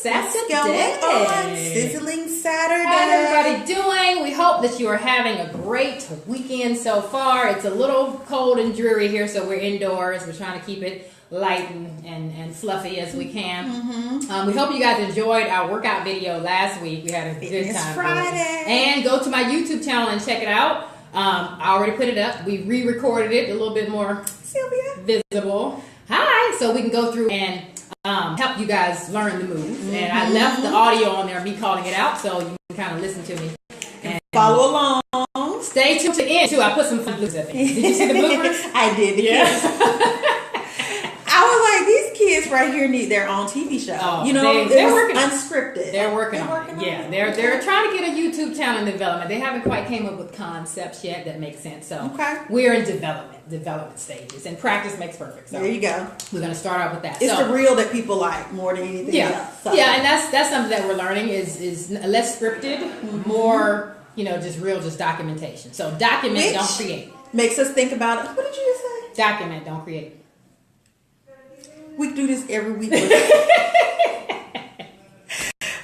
Saturday. On Sizzling Saturday. How's everybody doing? We hope that you are having a great weekend so far. It's a little cold and dreary here, so we're indoors. We're trying to keep it light and fluffy as we can. We hope you guys enjoyed our workout video last week. We had a good time. Friday. And go to my YouTube channel and check it out. I already put it up. We re-recorded it a little bit more visible. Hi, so we can go through and help you guys learn the moves. And I left the audio on there, me calling it out, so you can kind of listen to me. And follow along. Stay tuned to the end, too. I put some fun bloopers at the end. Did you see the bloopers? I did. I was like, these kids right here need their own TV show. Oh, you know, they're working unscripted. They're working on it. Yeah, they're trying to get a YouTube channel in development. They haven't quite came up with concepts yet that make sense. So we're in development stages, and practice makes perfect. So there you go. We're going to start out with that. It's the real that people like more than anything else. So. Yeah, and that's something that we're learning is less scripted, more just documentation. So document, don't create. Makes us think about it. What did you just say? Document, don't create. We do this every week.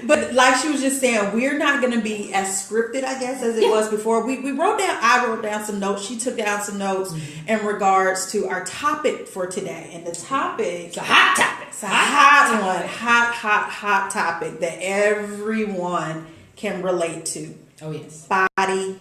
But like she was just saying, we're not going to be as scripted, I guess, as it was before. I wrote down some notes. She took down some notes in regards to our topic for today. And the topic... It's a hot topic. It's a hot one. Hot topic that everyone can relate to. Oh, yes. Body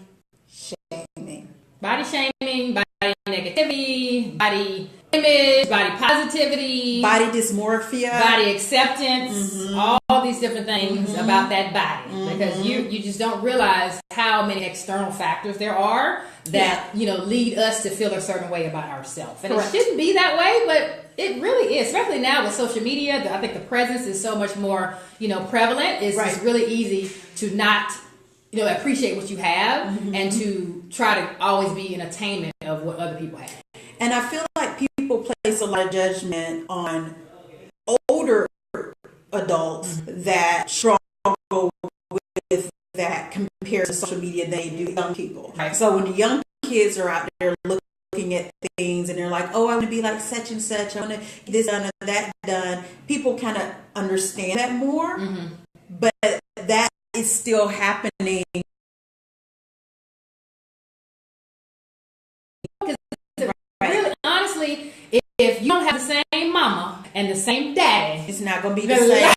shaming. Body shaming, body negativity, body image, body positivity, body dysmorphia, body acceptance, all these different things about that body, because you just don't realize how many external factors there are that lead us to feel a certain way about ourselves, and it shouldn't be that way, but it really is, especially now with social media. I think the presence is so much more prevalent. It's really easy to not appreciate what you have and to try to always be in attainment of what other people have. And I feel like people place a lot of judgment on older adults that struggle with that compared to social media they do young people. Right. So when the young kids are out there looking at things and they're like, oh, I want to be like such and such, I want to get this done or that done, people kind of understand that more. But that is still happening. Really, honestly, if you don't have the same mama and the same daddy, it's not going to be the same.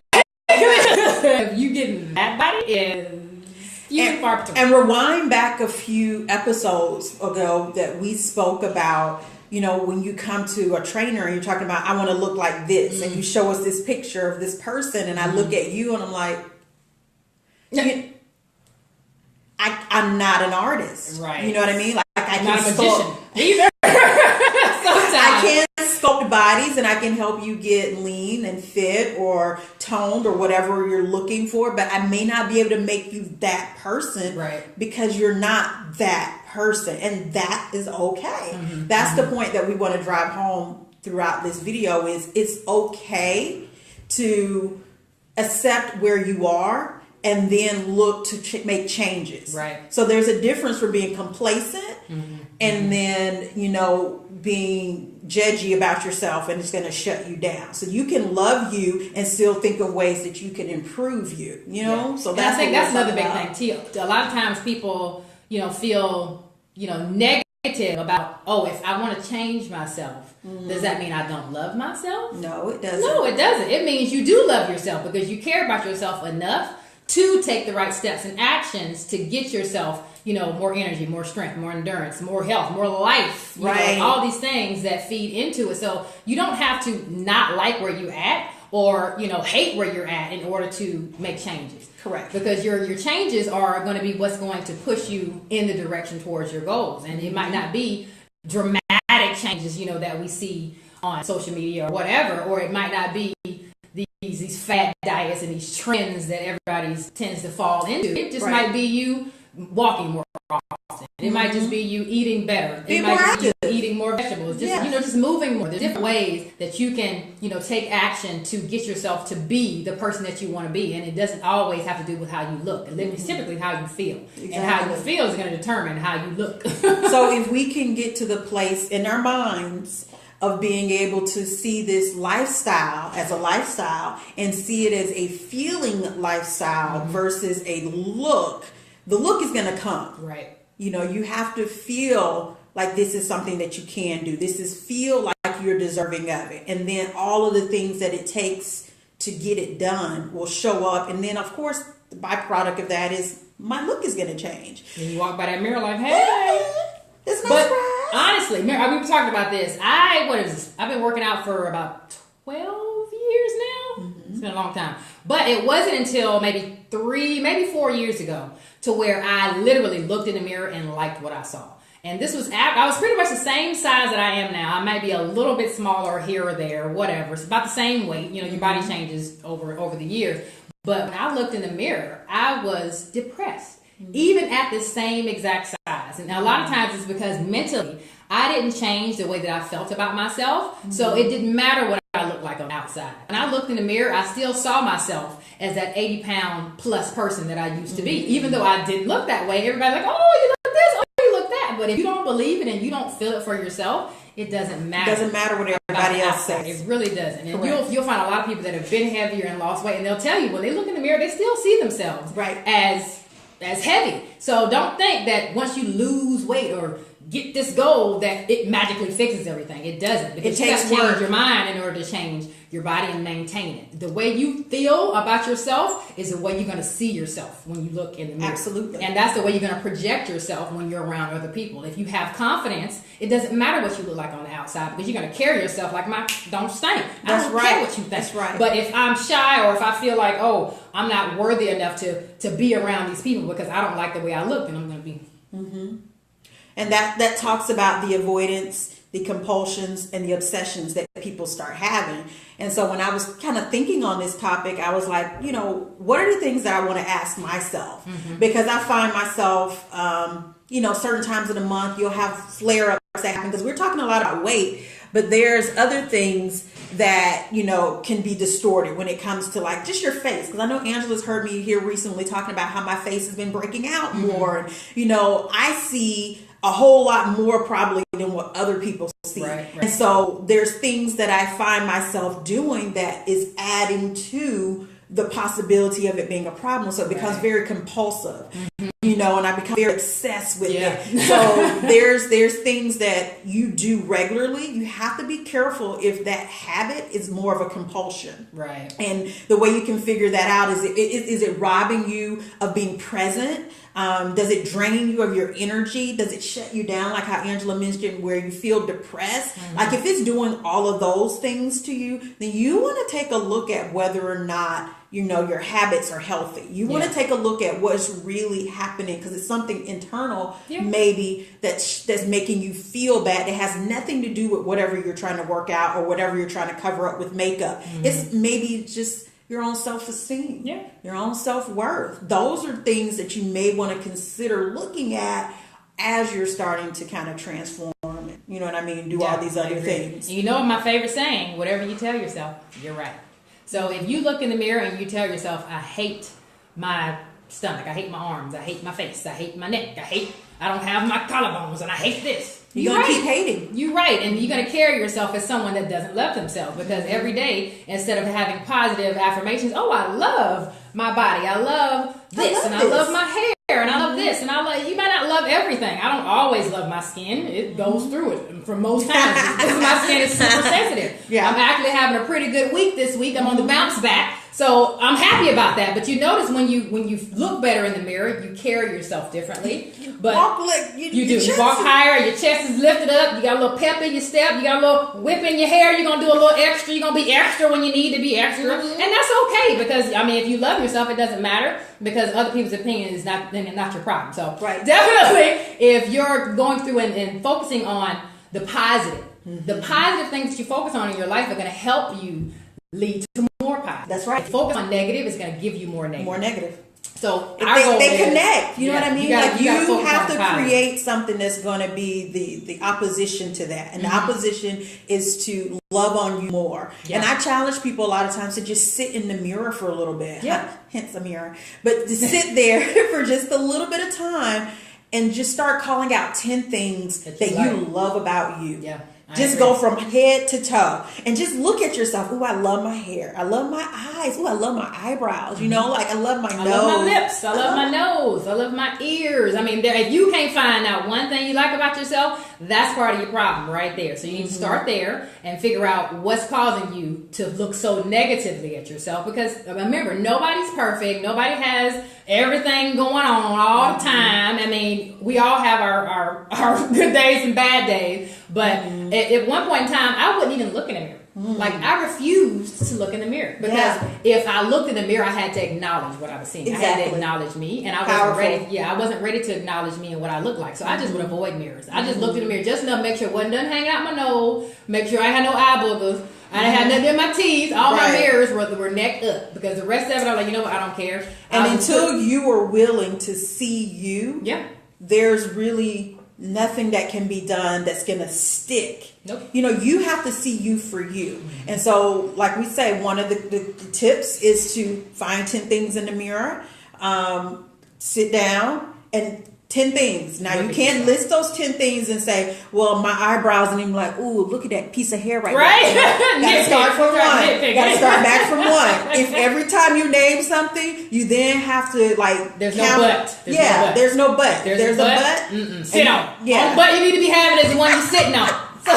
If you getting that body is few and far between. And rewind back a few episodes ago that we spoke about, when you come to a trainer and you're talking about, I want to look like this, and you show us this picture of this person, and I look at you and I'm like, I'm not an artist. Right. You know what I mean? Like I I'm not a can't magician either. I can sculpt bodies and I can help you get lean and fit or toned or whatever you're looking for, but I may not be able to make you that person because you're not that person, and that is okay. That's the point that we want to drive home throughout this video is it's okay to accept where you are and then look to make changes. Right. So there's a difference for being complacent and then, being judgy about yourself, and it's going to shut you down. So you can love you and still think of ways that you can improve you, So I think that's another big thing too. A lot of times people, feel, negative about, if I want to change myself, does that mean I don't love myself? No, it doesn't. No, it doesn't. It means you do love yourself because you care about yourself enough to take the right steps and actions to get yourself, more energy, more strength, more endurance, more health, more life, all these things that feed into it. So you don't have to not like where you're at or, hate where you're at in order to make changes. Correct. Because your changes are going to be what's going to push you in the direction towards your goals. And it might not be dramatic changes, that we see on social media or whatever, or it might not be these fad diets and these trends that everybody tends to fall into. It just might be you walking more often. It might just be you eating better. It might just be you eating more vegetables. Just just moving more. There's different ways that you can take action to get yourself to be the person that you want to be, and it doesn't always have to do with how you look. It's typically how you feel, and how you feel is going to determine how you look. So if we can get to the place in our minds of being able to see this lifestyle as a lifestyle and see it as a feeling lifestyle versus a look. The look is going to come. Right. You know, you have to feel like this is something that you can do. This is feel like you're deserving of it. And then all of the things that it takes to get it done will show up. And then, of course, the byproduct of that is my look is going to change. And you walk by that mirror like, hey. It's no but surprise. Honestly, we were talking about this. I've been working out for about 12 years now. It's been a long time. But it wasn't until maybe 4 years ago to where I literally looked in the mirror and liked what I saw. And this was, I was pretty much the same size that I am now. I might be a little bit smaller here or there, whatever. It's about the same weight. You know, your body changes over the years. But when I looked in the mirror, I was depressed, even at the same exact size. And a lot of times it's because mentally, I didn't change the way that I felt about myself. So it didn't matter what I looked like on the outside. When I looked in the mirror, I still saw myself as that 80-pound plus person that I used to be. Even though I didn't look that way, everybody's like, oh, you look this, oh, you look that. But if you don't believe it and you don't feel it for yourself, it doesn't matter. It doesn't matter what everybody else says. It really doesn't. And you'll find a lot of people that have been heavier and lost weight, and they'll tell you when they look in the mirror, they still see themselves as heavy. So don't think that once you lose weight or get this goal that it magically fixes everything. It doesn't. Because you have to change your mind in order to change your body and maintain it. The way you feel about yourself is the way you're going to see yourself when you look in the mirror. Absolutely. And that's the way you're going to project yourself when you're around other people. If you have confidence, it doesn't matter what you look like on the outside because you're going to carry yourself like don't stink. I don't care what you think. That's right. But if I'm shy or if I feel like, oh, I'm not worthy enough to be around these people because I don't like the way I look, then I'm going to be... Mm-hmm. And that talks about the avoidance, the compulsions, and the obsessions that people start having. And so when I was kind of thinking on this topic, I was like, what are the things that I want to ask myself? Mm-hmm. Because I find myself, certain times of the month, you'll have flare-ups that happen. Because we're talking a lot about weight, but there's other things that, can be distorted when it comes to like just your face. Because I know Angela's heard me here recently talking about how my face has been breaking out more. And, I see a whole lot more probably than what other people see. Right. And so there's things that I find myself doing that is adding to the possibility of it being a problem. So it becomes very compulsive, and I become very obsessed with it. So there's things that you do regularly. You have to be careful if that habit is more of a compulsion. Right. And the way you can figure that out is it robbing you of being present? Does it drain you of your energy? Does it shut you down? Like how Angela mentioned, where you feel depressed. Mm-hmm. Like if it's doing all of those things to you, then you want to take a look at whether or not, your habits are healthy. You want to take a look at what's really happening because it's something internal maybe that's making you feel bad. It has nothing to do with whatever you're trying to work out or whatever you're trying to cover up with makeup. Mm-hmm. It's maybe just your own self-esteem, your own self-worth. Those are things that you may want to consider looking at as you're starting to kind of transform it. You know what I mean? Do all these other things. And what my favorite saying, whatever you tell yourself, you're right. So if you look in the mirror and you tell yourself, I hate my stomach, I hate my arms, I hate my face, I hate my neck, I don't have my collarbones, and I hate this. You're going to keep hating. You're right. And you're going to carry yourself as someone that doesn't love themselves because every day, instead of having positive affirmations, I love my body. I love this. I love my hair. And I love this. And you might not love everything. I don't always love my skin. It goes through it for most times because my skin is super sensitive. Yeah. I'm actually having a pretty good week this week. I'm on the bounce back. So I'm happy about that. But you notice when you look better in the mirror, you carry yourself differently. But you do. You walk higher. Your chest is lifted up. You got a little pep in your step. You got a little whip in your hair. You're going to do a little extra. You're going to be extra when you need to be extra. Mm-hmm. And that's okay because, if you love yourself, it doesn't matter because other people's opinion is not your problem. So definitely, if you're going through and focusing on the positive, the positive things that you focus on in your life are going to help you lead to more positive. That's right. If you focus on negative, it's going to give you more negative. More negative. So they connect. You know what I mean? You have to create something that's going to be the opposition to that. And the opposition is to love on you more. Yeah. And I challenge people a lot of times to just sit in the mirror for a little bit. Yeah. Hence a mirror. But to sit there for just a little bit of time and just start calling out 10 things that you love about you. Yeah. Just go from head to toe and just look at yourself. Ooh, I love my hair. I love my eyes. Ooh, I love my eyebrows. You know, like I love my nose. I love my lips. I love my nose. I love my ears. I mean, if you can't find out one thing you like about yourself, that's part of your problem right there. So you need to start there and figure out what's causing you to look so negatively at yourself. Because remember, nobody's perfect. Nobody has everything going on all the time. I mean, we all have our good days and bad days. But at one point in time, I wouldn't even look in the mirror. Like, I refused to look in the mirror. Because if I looked in the mirror, I had to acknowledge what I was seeing. Exactly. I had to acknowledge me. And I wasn't ready. Yeah, I wasn't ready to acknowledge me and what I looked like. So I just would avoid mirrors. I just looked in the mirror just enough to make sure it wasn't done hanging out my nose. Make sure I had no eye boogers. I didn't have nothing in my teeth. All my mirrors were neck up. Because the rest of it, I'm like, you know what? I don't care. And until you are willing to see you, there's really nothing that can be done that's going to stick. Nope. You know, you have to see you for you. And so, like we say, one of the tips is to find 10 things in the mirror, sit down, and 10 things. Now, you can't list those 10 things and say, well, my eyebrows, and I'm like, ooh, look at that piece of hair right there. Gotta start from one. Gotta start back from one. If every time you name something, you then have to, like, there's no but. There's no but. There's a but. Sit on. Yeah. Only but you need to be having is the one you're sitting on. So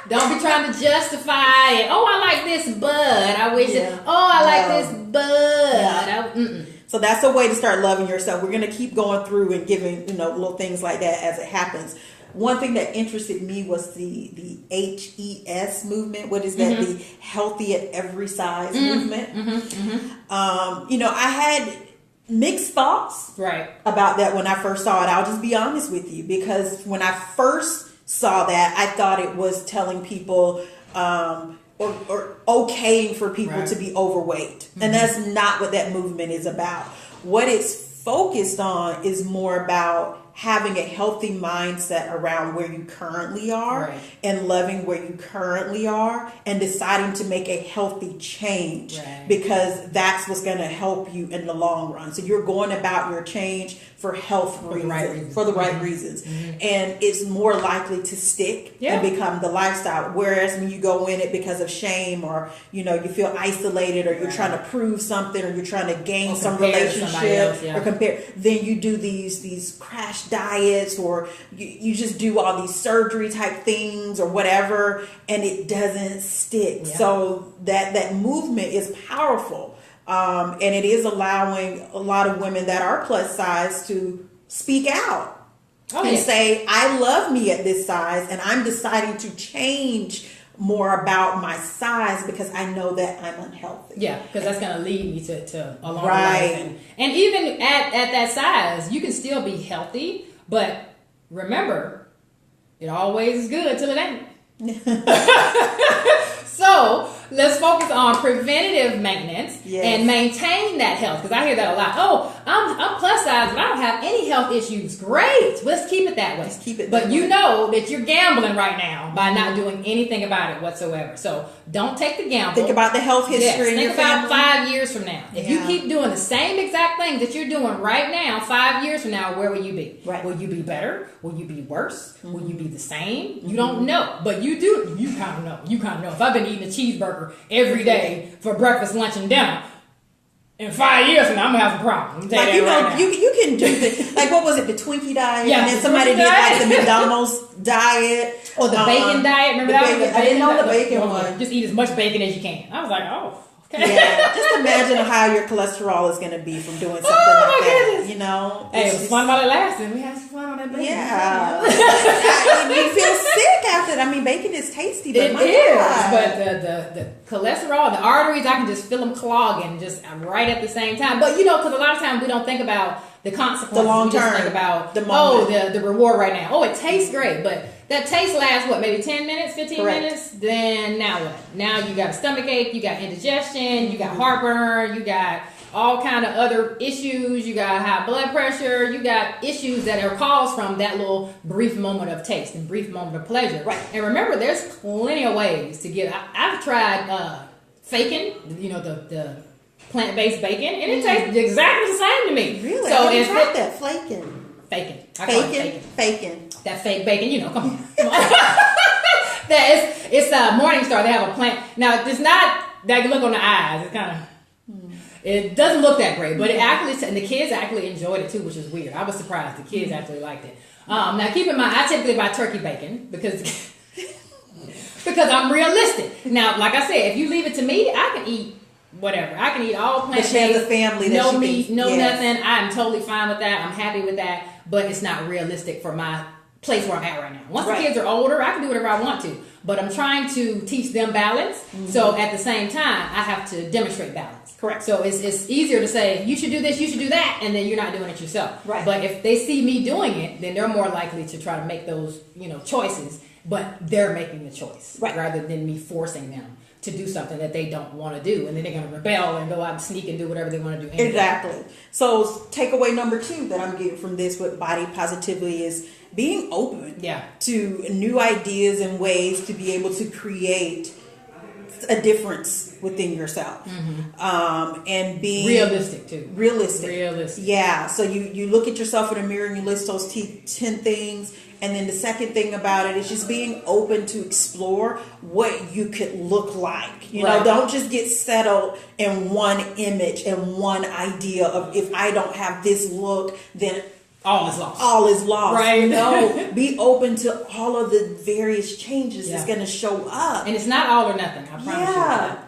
don't be trying to justify it. Oh, I like this bud. I wish it. Oh, I like this bud. So that's a way to start loving yourself. We're going to keep going through and giving, little things like that as it happens. One thing that interested me was the HES movement. What is that? The healthy at every size movement. I had mixed thoughts about that when I first saw it. I'll just be honest with you, because when I first saw that, I thought it was telling people or okaying for people to be overweight. And that's not what that movement is about. What it's focused on is more about having a healthy mindset around where you currently are and loving where you currently are and deciding to make a healthy change because that's what's going to help you in the long run. So you're going about your change for health reasons, for the right reasons. And it's more likely to stick and become the lifestyle. Whereas when you go in it because of shame or, you feel isolated or you're trying to prove something or you're trying to gain some relationship or compare, then you do these crash diets or you just do all these surgery type things or whatever, and it doesn't stick. So that movement is powerful. And it is allowing a lot of women that are plus size to speak out and say, I love me at this size and I'm deciding to change more about my size because I know that I'm unhealthy. Yeah, because that's going to lead me to a longer life. And even at that size, you can still be healthy, but remember, it always is good till it ain't. So let's focus on preventative maintenance and maintain that health. Because I hear that a lot. Oh, I'm plus size, but I don't have any health issues. Great. Let's keep it that way. Let's keep it but you know that you're gambling right now by not doing anything about it whatsoever. So don't take the gamble. Think about the health history in your family. Think about 5 years from now. If you keep doing the same exact thing that you're doing right now, 5 years from now, where will you be? Will you be better? Will you be worse? Will you be the same? You don't know. But you do. You kind of know. You kind of know. If I've been eating a cheeseburger every day for breakfast, lunch, and dinner, in 5 years from now, I'm gonna have a problem. Like you can do the what was it, the Twinkie diet? And then somebody did like the McDonald's diet or the bacon diet. Remember that? I didn't know the bacon one. Just eat as much bacon as you can. I was like, oh. Yeah, just imagine how your cholesterol is going to be from doing something like that. Goodness. Hey, it was fun while it lasted. We had some fun on that bacon. Yeah. You feel sick after that. I mean, bacon is tasty, but it is. But the cholesterol, the arteries, I can just feel them clogging just right at the same time. But because a lot of times we don't think about the consequences. The long term. We just think about the reward right now. Oh, it tastes great, but that taste lasts, maybe 10 minutes, 15 minutes? Then now what? Now you got a stomach ache, you got indigestion, you got heartburn, you got all kind of other issues, you got high blood pressure, you got issues that are caused from that little brief moment of taste and brief moment of pleasure. And remember, there's plenty of ways to get. I've tried faking, the plant-based bacon, and it tastes exactly the same to me. Really? So I tried that Faking. Faking. Faking. That fake bacon, come on. It's a Morning Star. They have a plan. Now, it's not that look on the eyes. It's kind of, it doesn't look that great, but it actually, and the kids actually enjoyed it too, which is weird. I was surprised. The kids actually liked it. Now, keep in mind, I typically buy turkey bacon because I'm realistic. Now, like I said, if you leave it to me, I can eat whatever. I can eat all plant-based. But she has a family that no meat, no nothing. I'm totally fine with that. I'm happy with that. But it's not realistic for my place where I'm at right now. Once the kids are older, I can do whatever I want to. But I'm trying to teach them balance. So at the same time, I have to demonstrate balance. Correct. So it's easier to say, you should do this, you should do that, and then you're not doing it yourself. Right. But if they see me doing it, then they're more likely to try to make those, choices. But they're making the choice rather than me forcing them to do something that they don't want to do, and then they're going to rebel and go out and sneak and do whatever they want to do anyway. Exactly. So takeaway number 2 that I'm getting from this with body positivity is being open to new ideas and ways to be able to create a difference within yourself. And being realistic too. Realistic. Yeah. So you look at yourself in the mirror and you list those 10 things. And then the second thing about it is just being open to explore what you could look like. You know, don't just get settled in one image and one idea of, if I don't have this look, then all is lost. All is lost. Right. No, be open to all of the various changes that's going to show up. And it's not all or nothing, I promise you.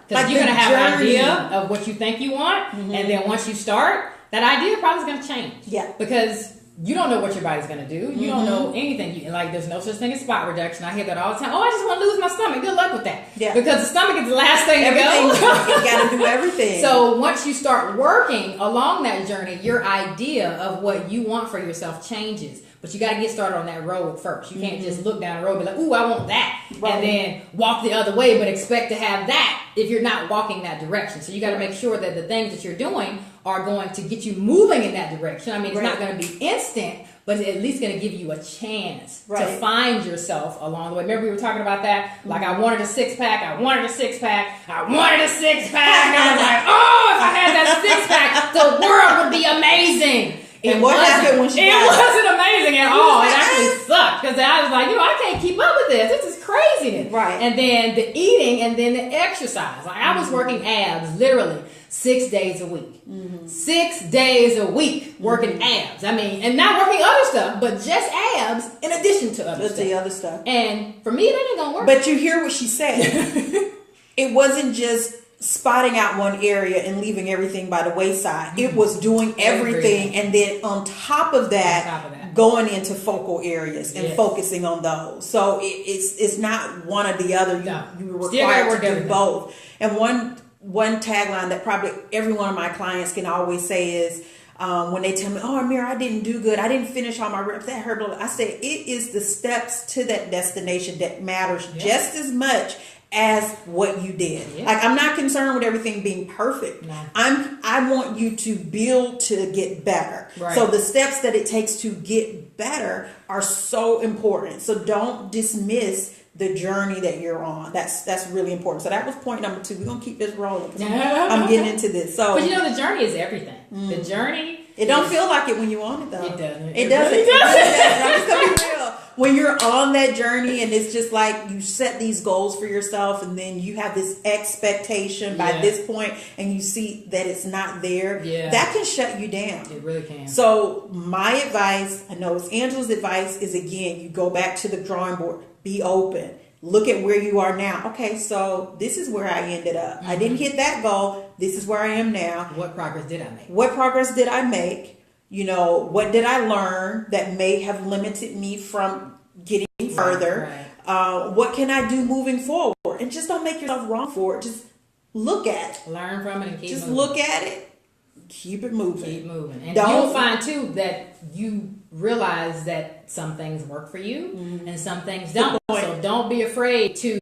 Because Like you're going to have an journey. idea of what you think you want, and then once you start, that idea probably is going to change. Yeah. Because you don't know what your body's going to do. You don't know anything. Like, there's no such thing as spot reduction. I hear that all the time. Oh, I just want to lose my stomach. Good luck with that. Yeah. Because the stomach is the last thing to go. You got to do everything. So once you start working along that journey, your idea of what you want for yourself changes. But you got to get started on that road first. You can't just look down the road and be like, ooh, I want that. Right. And then walk the other way, but expect to have that if you're not walking that direction. So you got to make sure that the things that you're doing are going to get you moving in that direction. I mean, it's not going to be instant, but it's at least going to give you a chance to find yourself along the way. Remember we were talking about that? Like, I wanted a six-pack. I wanted a six-pack. I wanted a six-pack. I was like, oh, if I had that six-pack, the world would be amazing. And what happened when it wasn't amazing at all. It actually sucked because I was like, I can't keep up with this. This is craziness. Right. And then the eating and then the exercise. Like, I was working abs literally 6 days a week. 6 days a week working abs. I mean, and not working other stuff, but just abs in addition to other stuff. And for me, that ain't gonna work. But you hear what she said. It wasn't just spotting out one area and leaving everything by the wayside. It was doing everything, and then on top of that, going into focal areas and focusing on those. So it's not one or the other. You were required to do both. And one tagline that probably every one of my clients can always say is, when they tell me, oh, Amira, I didn't do good, I didn't finish all my reps, that hurt. I say, it is the steps to that destination that matters just as much as what you did. Like, I'm not concerned with everything being perfect. No. I want you to build to get better. So the steps that it takes to get better are so important. So don't dismiss the journey that you're on. That's really important. So that was point number 2. We're gonna keep this rolling. I'm getting into this. So, but the journey is everything. The journey. It don't feel like it when you're on it though. It doesn't. It doesn't. Really doesn't. I'm just gonna be real. When you're on that journey and it's just like you set these goals for yourself and then you have this expectation by this point and you see that it's not there, that can shut you down. It really can. So my advice, I know it's Angela's advice, is again, you go back to the drawing board, be open, look at where you are now. Okay, so this is where I ended up. I didn't hit that goal. This is where I am now. What progress did I make? What progress did I make? What did I learn that may have limited me from getting further? What can I do moving forward? And just don't make yourself wrong for it. Just look at it. Learn from it and keep moving. Look at it. Keep it moving. Keep moving. And you'll find, too, that you realize that some things work for you and some things don't. So don't be afraid to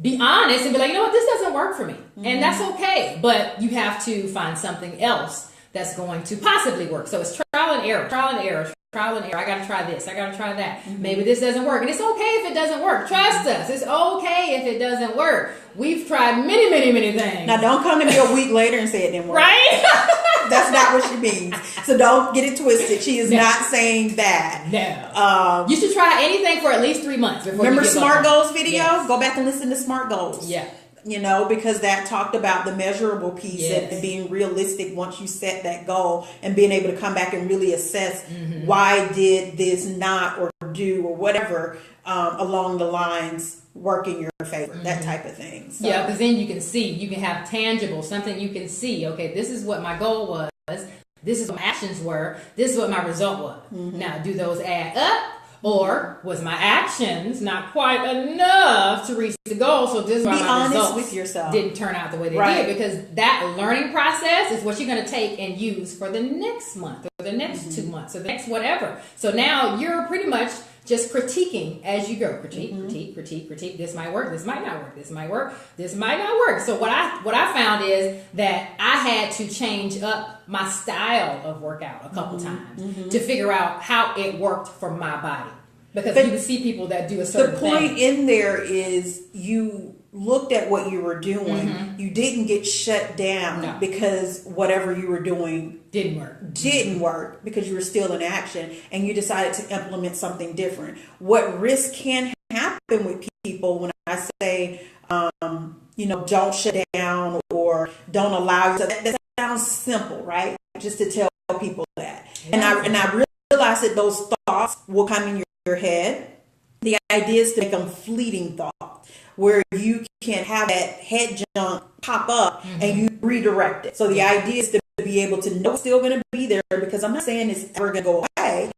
be honest and be like, you know what, this doesn't work for me. And that's okay. But you have to find something else that's going to possibly work. So it's trial and error. I got to try this. I got to try that. Maybe this doesn't work. And it's okay if it doesn't work. Trust us. It's okay if it doesn't work. We've tried many, many, many things. Now, don't come to me a week later and say it didn't work. Right? That's not what she means. So don't get it twisted. She is not saying that. No. You should try anything for at least 3 months before remember you give Smart up. Goals video? Yes. Go back and listen to Smart Goals. Yeah. You know, because that talked about the measurable piece Yes. and being realistic once you set that goal and being able to come back and really assess why did this not or do or whatever along the lines work in your favor, that type of thing. So. Yeah, because then you can see, you can have tangible, something you can see. Okay, this is what my goal was. This is what my actions were. This is what my result was. Now, do those add up? Or was my actions not quite enough to reach the goal? So this is why my results with yourself. Didn't turn out the way they did. Because that learning process is what you're going to take and use for the next month or the next 2 months or the next whatever. So now you're pretty much just critiquing as you go. Critique. This might work. This might not work. This might work. This might not work. So what I found is that I had to change up my style of workout a couple times to figure out how it worked for my body. Because you can see people that do a certain thing. The point in there is you looked at what you were doing. You didn't get shut down because whatever you were doing didn't work because you were still in action and you decided to implement something different. What risk can happen with people when I say, don't shut down or don't allow yourself. That sounds simple, right? Just to tell people that. Yeah. And I realized that those thoughts will come in your head. The idea is to make them fleeting thoughts where you can have that head junk pop up and you redirect it. So the idea is to be able to know it's still going to be there, because I'm not saying it's ever going to go away,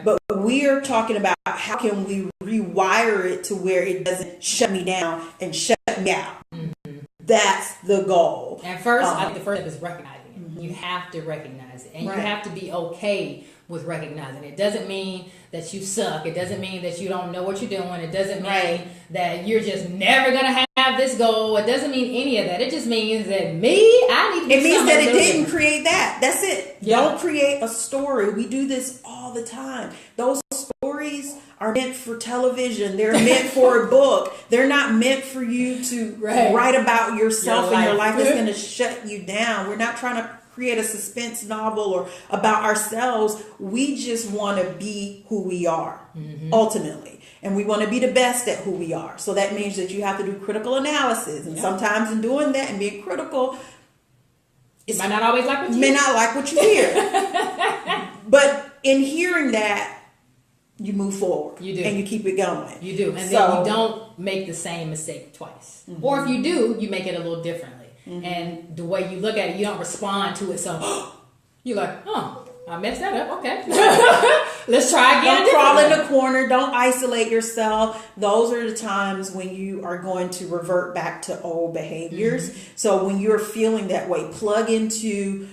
but we are talking about how can we rewire it to where it doesn't shut me down and shut me out. That's the goal. And first, I think the first step is recognizing it. You have to recognize it, and you have to be okay with recognizing it. It doesn't mean that you suck. It doesn't mean that you don't know what you're doing. It doesn't mean that you're just never going to have this goal. It doesn't mean any of that. It just means that I need to do It means that it didn't different. create that. That's it. Yeah. Don't create a story. We do this all the time. Those stories are meant for television. They're meant for a book. They're not meant for you to write about yourself and your life is going to shut you down. We're not trying to create a suspense novel or about ourselves. We just want to be who we are ultimately, and we want to be the best at who we are. So that means that you have to do critical analysis, and sometimes in doing that and being critical, you might not always like what you may not like what you hear. But in hearing that, you move forward. You do. And you keep it going. You do. And then you don't make the same mistake twice. Or if you do, you make it a little differently. And the way you look at it, you don't respond to it. So you're like, I messed that up. Okay. Let's try again. Don't crawl in the corner. Don't isolate yourself. Those are the times when you are going to revert back to old behaviors. So when you're feeling that way, plug into,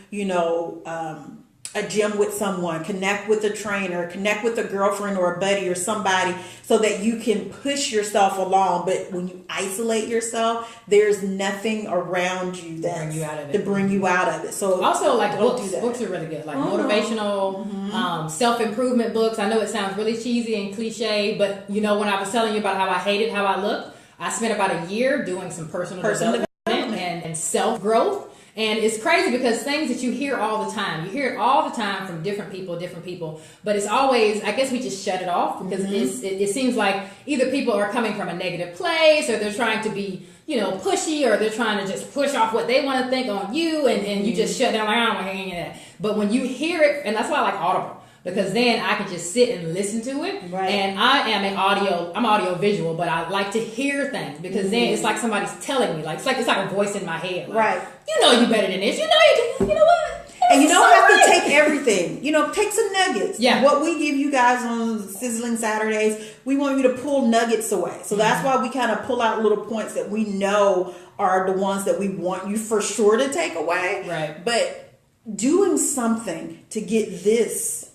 a gym with someone, connect with a trainer, connect with a girlfriend or a buddy or somebody so that you can push yourself along. But when you isolate yourself, there's nothing around you to bring you out of it. So also, like books are really good, like motivational, self-improvement books. I know it sounds really cheesy and cliche, but when I was telling you about how I hated how I looked, I spent about a year doing some personal development and self-growth. And it's crazy because things that you hear all the time, you hear it all the time from different people, but it's always, I guess we just shut it off because it seems like either people are coming from a negative place or they're trying to be, pushy, or they're trying to just push off what they want to think on you, and you just shut down like, I don't want to hear any of that. But when you hear it, and that's why I like Audible. Because then I can just sit and listen to it. Right. And I'm audio visual, but I like to hear things because then it's like somebody's telling me. Like it's like a voice in my head. Like, you better than this. You know what? And you don't have to take everything. Take some nuggets. Yeah. What we give you guys on Sizzling Saturdays, we want you to pull nuggets away. So that's why we kind of pull out little points that we know are the ones that we want you for sure to take away. Right. But doing something to get this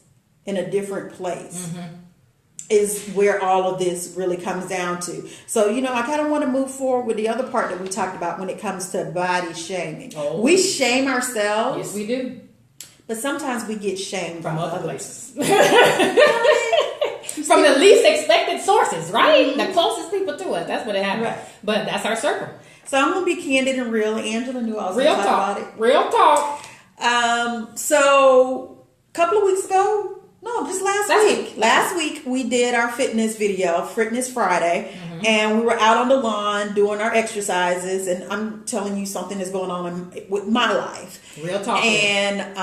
in a different place is where all of this really comes down to. So, I kind of want to move forward with the other part that we talked about when it comes to body shaming. We shame ourselves. Yes, we do. But sometimes we get shamed from other places. From the least expected sources, right? The closest people to us. That's what it happens. Right. But that's our circle. So I'm going to be candid and real. Angela knew I was going to talk about it. Real talk. So a couple of weeks ago, no, just last week we did our fitness video, Fitness Friday, and we were out on the lawn doing our exercises, and I'm telling you something is going on with my life. Real talk. And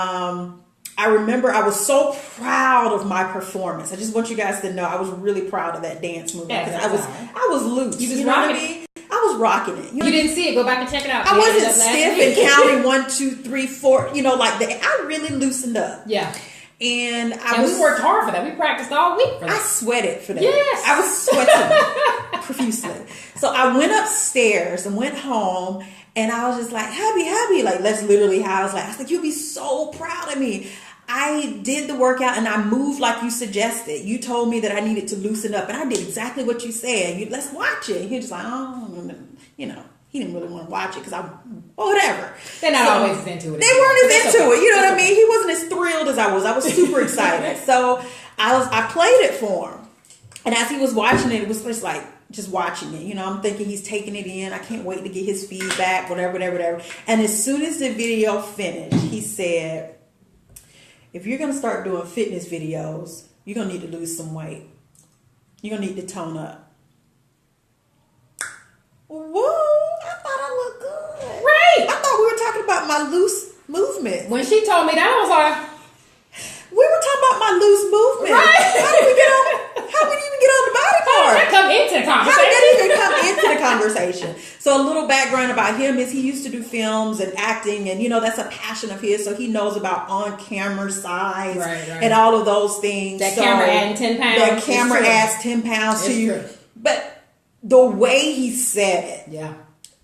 I remember I was so proud of my performance. I just want you guys to know I was really proud of that dance movement because I was loose. You was know rocking what I mean? I was rocking it. You didn't see it. Go back and check it out. I wasn't stiff and counting 1, 2, 3, 4. You know, like that. I really loosened up. Yeah. And we worked hard for that. We practiced all week for that. I sweated for that. Yes. I was sweating profusely. So I went upstairs and went home, and I was just like, happy. Like, that's literally how I was like, you'll be so proud of me. I did the workout and I moved like you suggested. You told me that I needed to loosen up, and I did exactly what you said. Let's watch it. He was just like, oh, you know. He didn't really want to watch it because whatever. They're not always into it. They weren't as into it. You know what I mean? He wasn't as thrilled as I was. I was super excited. So I played it for him. And as he was watching it, it was just like, just watching it. You know, I'm thinking he's taking it in. I can't wait to get his feedback, whatever. And as soon as the video finished, he said, if you're going to start doing fitness videos, you're going to need to lose some weight. You're going to need to tone up. Whoa, I thought I looked good. Right. I thought we were talking about my loose movement. When she told me that, I was like, we were talking about my loose movement. Right. How did we even get on the body part? How did that come into the conversation? How did that even come into the conversation? So a little background about him is he used to do films and acting, and you know that's a passion of his. So he knows about on-camera size and all of those things. That camera adding 10 pounds. That camera adds 10 pounds to you. But the way he said it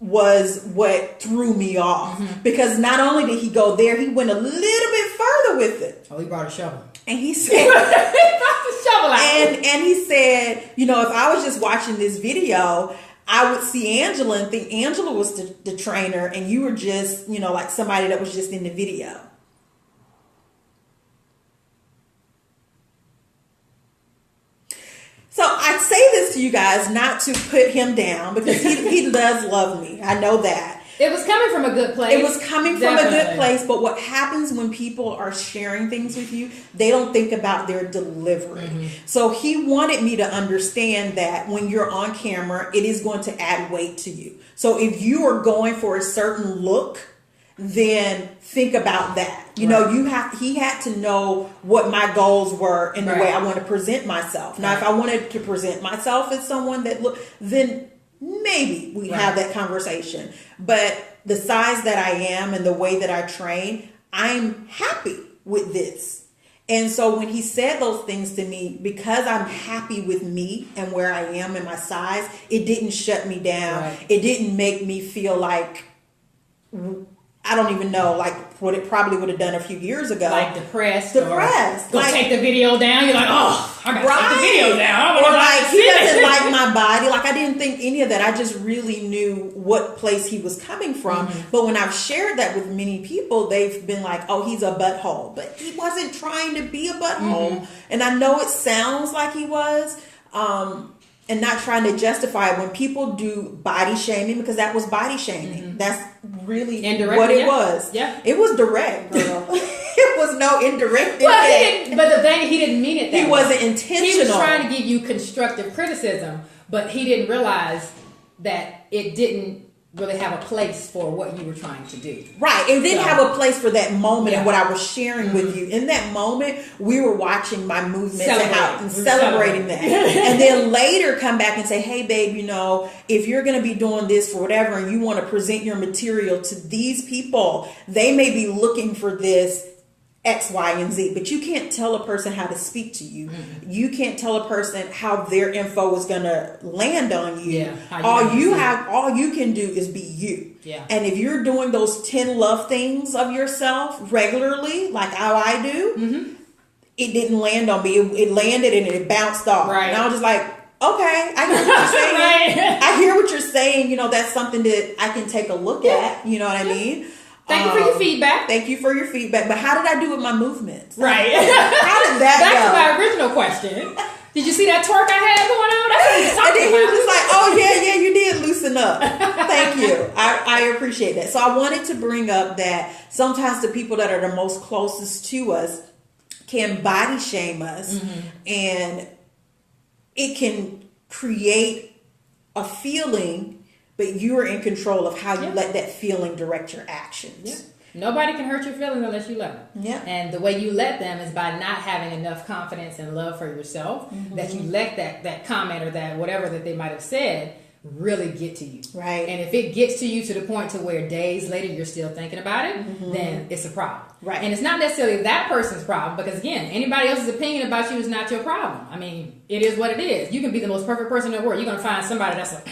was what threw me off. Because not only did he go there, he went a little bit further with it. Oh, he brought a shovel. And he said, he brought the shovel out. And he said, you know, if I was just watching this video, I would see Angela and think Angela was the trainer and you were just, you know, like somebody that was just in the video. So I say this to you guys not to put him down because he does love me. I know that. It was coming from a good place. It was coming from a good place. But what happens when people are sharing things with you, they don't think about their delivery. So he wanted me to understand that when you're on camera, it is going to add weight to you. So if you are going for a certain look, then think about that. You know, he had to know what my goals were and the way I want to present myself. Now, if I wanted to present myself as someone that then maybe we have that conversation. But the size that I am and the way that I train, I'm happy with this. And so when he said those things to me, because I'm happy with me and where I am and my size, it didn't shut me down. It didn't make me feel like, I don't even know, like what it probably would have done a few years ago. Like depressed. Go like, take the video down. You're like, oh, I got to take the video down. Or like, he doesn't like my body. Like, I didn't think any of that. I just really knew what place he was coming from. But when I've shared that with many people, they've been like, oh, he's a butthole. But he wasn't trying to be a butthole. And I know it sounds like he was. And not trying to justify it when people do body shaming, because that was body shaming. That's really indirect, what it was. Yeah, it was direct, girl. It was no indirect. Well, but the thing, he didn't mean it that way. He wasn't intentional. He was trying to give you constructive criticism, but he didn't realize that it didn't really have a place for what you were trying to do. Right. It didn't have a place for that moment and what I was sharing with you. In that moment, we were watching my movements and celebrating that. And then later come back and say, hey, babe, you know, if you're going to be doing this for whatever and you want to present your material to these people, they may be looking for this X, Y, and Z, but you can't tell a person how to speak to you. You can't tell a person how their info is going to land on you. All you can do is be you. And if you're doing those 10 love things of yourself regularly, like how I do, it didn't land on me. It landed and it bounced off. And I was just like, okay, I hear what you're saying. I hear what you're saying. You know, that's something that I can take a look at. You know what I mean? Thank you for your feedback. Thank you for your feedback. But how did I do with my movements? Right. How did that go? Back to my original question. Did you see that twerk I had going on? That's what and then he was just like, oh, yeah, you did loosen up. Thank you. I appreciate that. So I wanted to bring up that sometimes the people that are the most closest to us can body shame us, and it can create a feeling, but you're in control of how you let that feeling direct your actions. Nobody can hurt your feelings unless you let them. Yeah. And the way you let them is by not having enough confidence and love for yourself that you let that comment or that whatever that they might have said really get to you. Right. And if it gets to you to the point to where days later you're still thinking about it, then it's a problem. Right. And it's not necessarily that person's problem, because again, anybody else's opinion about you is not your problem. I mean, it is what it is. You can be the most perfect person in the world. You're going to find somebody that's like,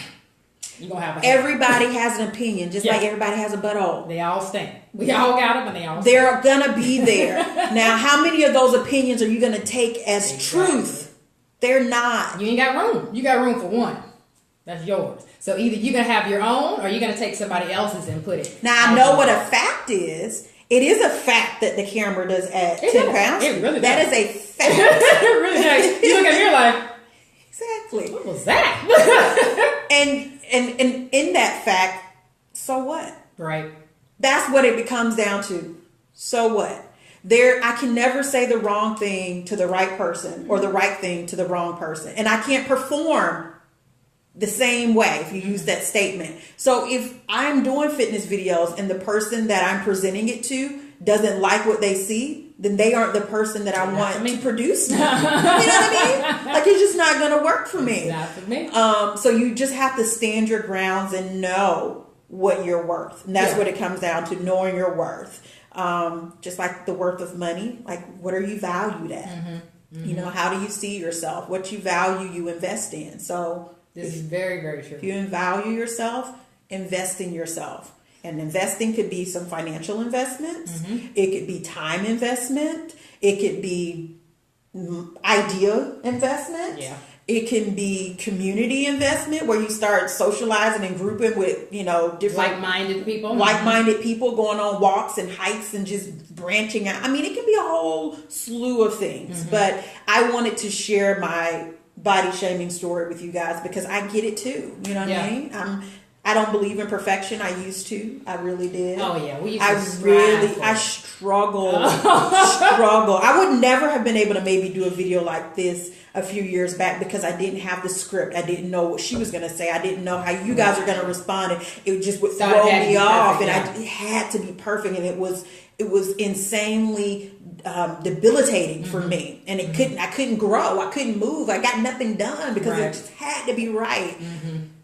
you're going to have everybody has an opinion, just like everybody has a butthole. They all stink. We all got them, and they all stink. They're going to be there. Now, how many of those opinions are you going to take as truth? They're not. You ain't got room. You got room for one. That's yours. So either you're going to have your own, or you're going to take somebody else's and put it. Now, I know what a fact is. It is a fact that the camera does add 10 pounds. It really does. That is a fact. It really does. You look at me like, exactly. What was that? and in that fact, so what? Right. That's what it becomes down to. So what? I can never say the wrong thing to the right person or the right thing to the wrong person. And I can't perform the same way if you use that statement. So if I'm doing fitness videos and the person that I'm presenting it to doesn't like what they see, then they aren't the person that I want to produce me. You know what I mean? Like, it's just not going to work for me. Not for me. So you just have to stand your grounds and know what you're worth. And that's what it comes down to, knowing your worth. Just like the worth of money, like, what are you valued at? You know, how do you see yourself? What you value, you invest in. So this is very, very true. If you value yourself, invest in yourself. And investing could be some financial investments. It could be time investment. It could be idea investment. Yeah. It can be community investment, where you start socializing and grouping with, different like-minded people. Like-minded people, going on walks and hikes and just branching out. I mean, it can be a whole slew of things. But I wanted to share my body shaming story with you guys because I get it too. You know what I mean? I don't believe in perfection. I used to. I really did. Oh yeah, we used to. I struggled. I would never have been able to maybe do a video like this a few years back because I didn't have the script. I didn't know what she was going to say. I didn't know how you guys are going to respond. And it just would throw me off, and it had to be perfect. And it was insanely debilitating for me, and I couldn't grow. I couldn't move. I got nothing done because it just had to be right.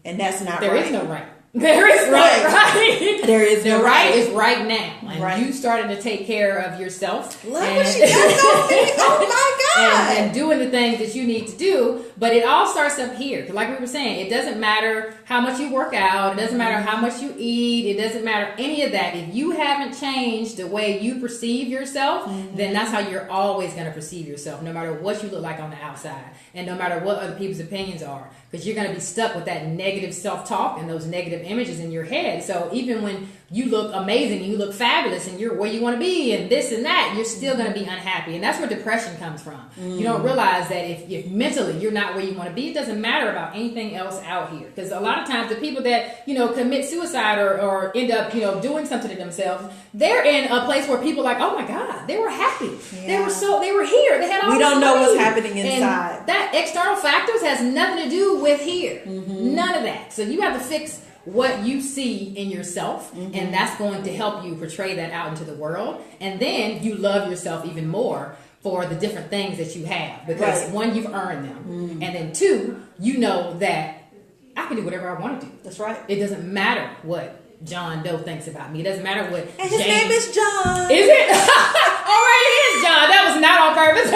And that's not right. There is no right. There is no right. There is no right. The right is right now. And you starting to take care of yourself. Look what she got going. Oh my God. And doing the things that you need to do. But it all starts up here. Like we were saying, it doesn't matter how much you work out. It doesn't matter how much you eat. It doesn't matter any of that. If you haven't changed the way you perceive yourself, then that's how you're always going to perceive yourself, no matter what you look like on the outside. And no matter what other people's opinions are. Because you're going to be stuck with that negative self-talk and those negative images in your head. So even when you look amazing and you look fabulous and you're where you want to be and this and that, you're still going to be unhappy. And that's where depression comes from. You don't realize that if mentally you're not where you want to be, it doesn't matter about anything else out here. Because a lot of times the people that, commit suicide or end up, doing something to themselves, they're in a place where people are like, oh my God, they were happy. Yeah. They were here. They had all We this don't know money. what's happening inside. And that external factors has nothing to do with here. None of that. So you have to fix what you see in yourself, and that's going to help you portray that out into the world. And then you love yourself even more for the different things that you have, because one, you've earned them, and then two, you know that I can do whatever I want to do. That's right. It doesn't matter what John Doe thinks about me. It doesn't matter what and his name is John. Is it? Alright, it is John. That was not on purpose.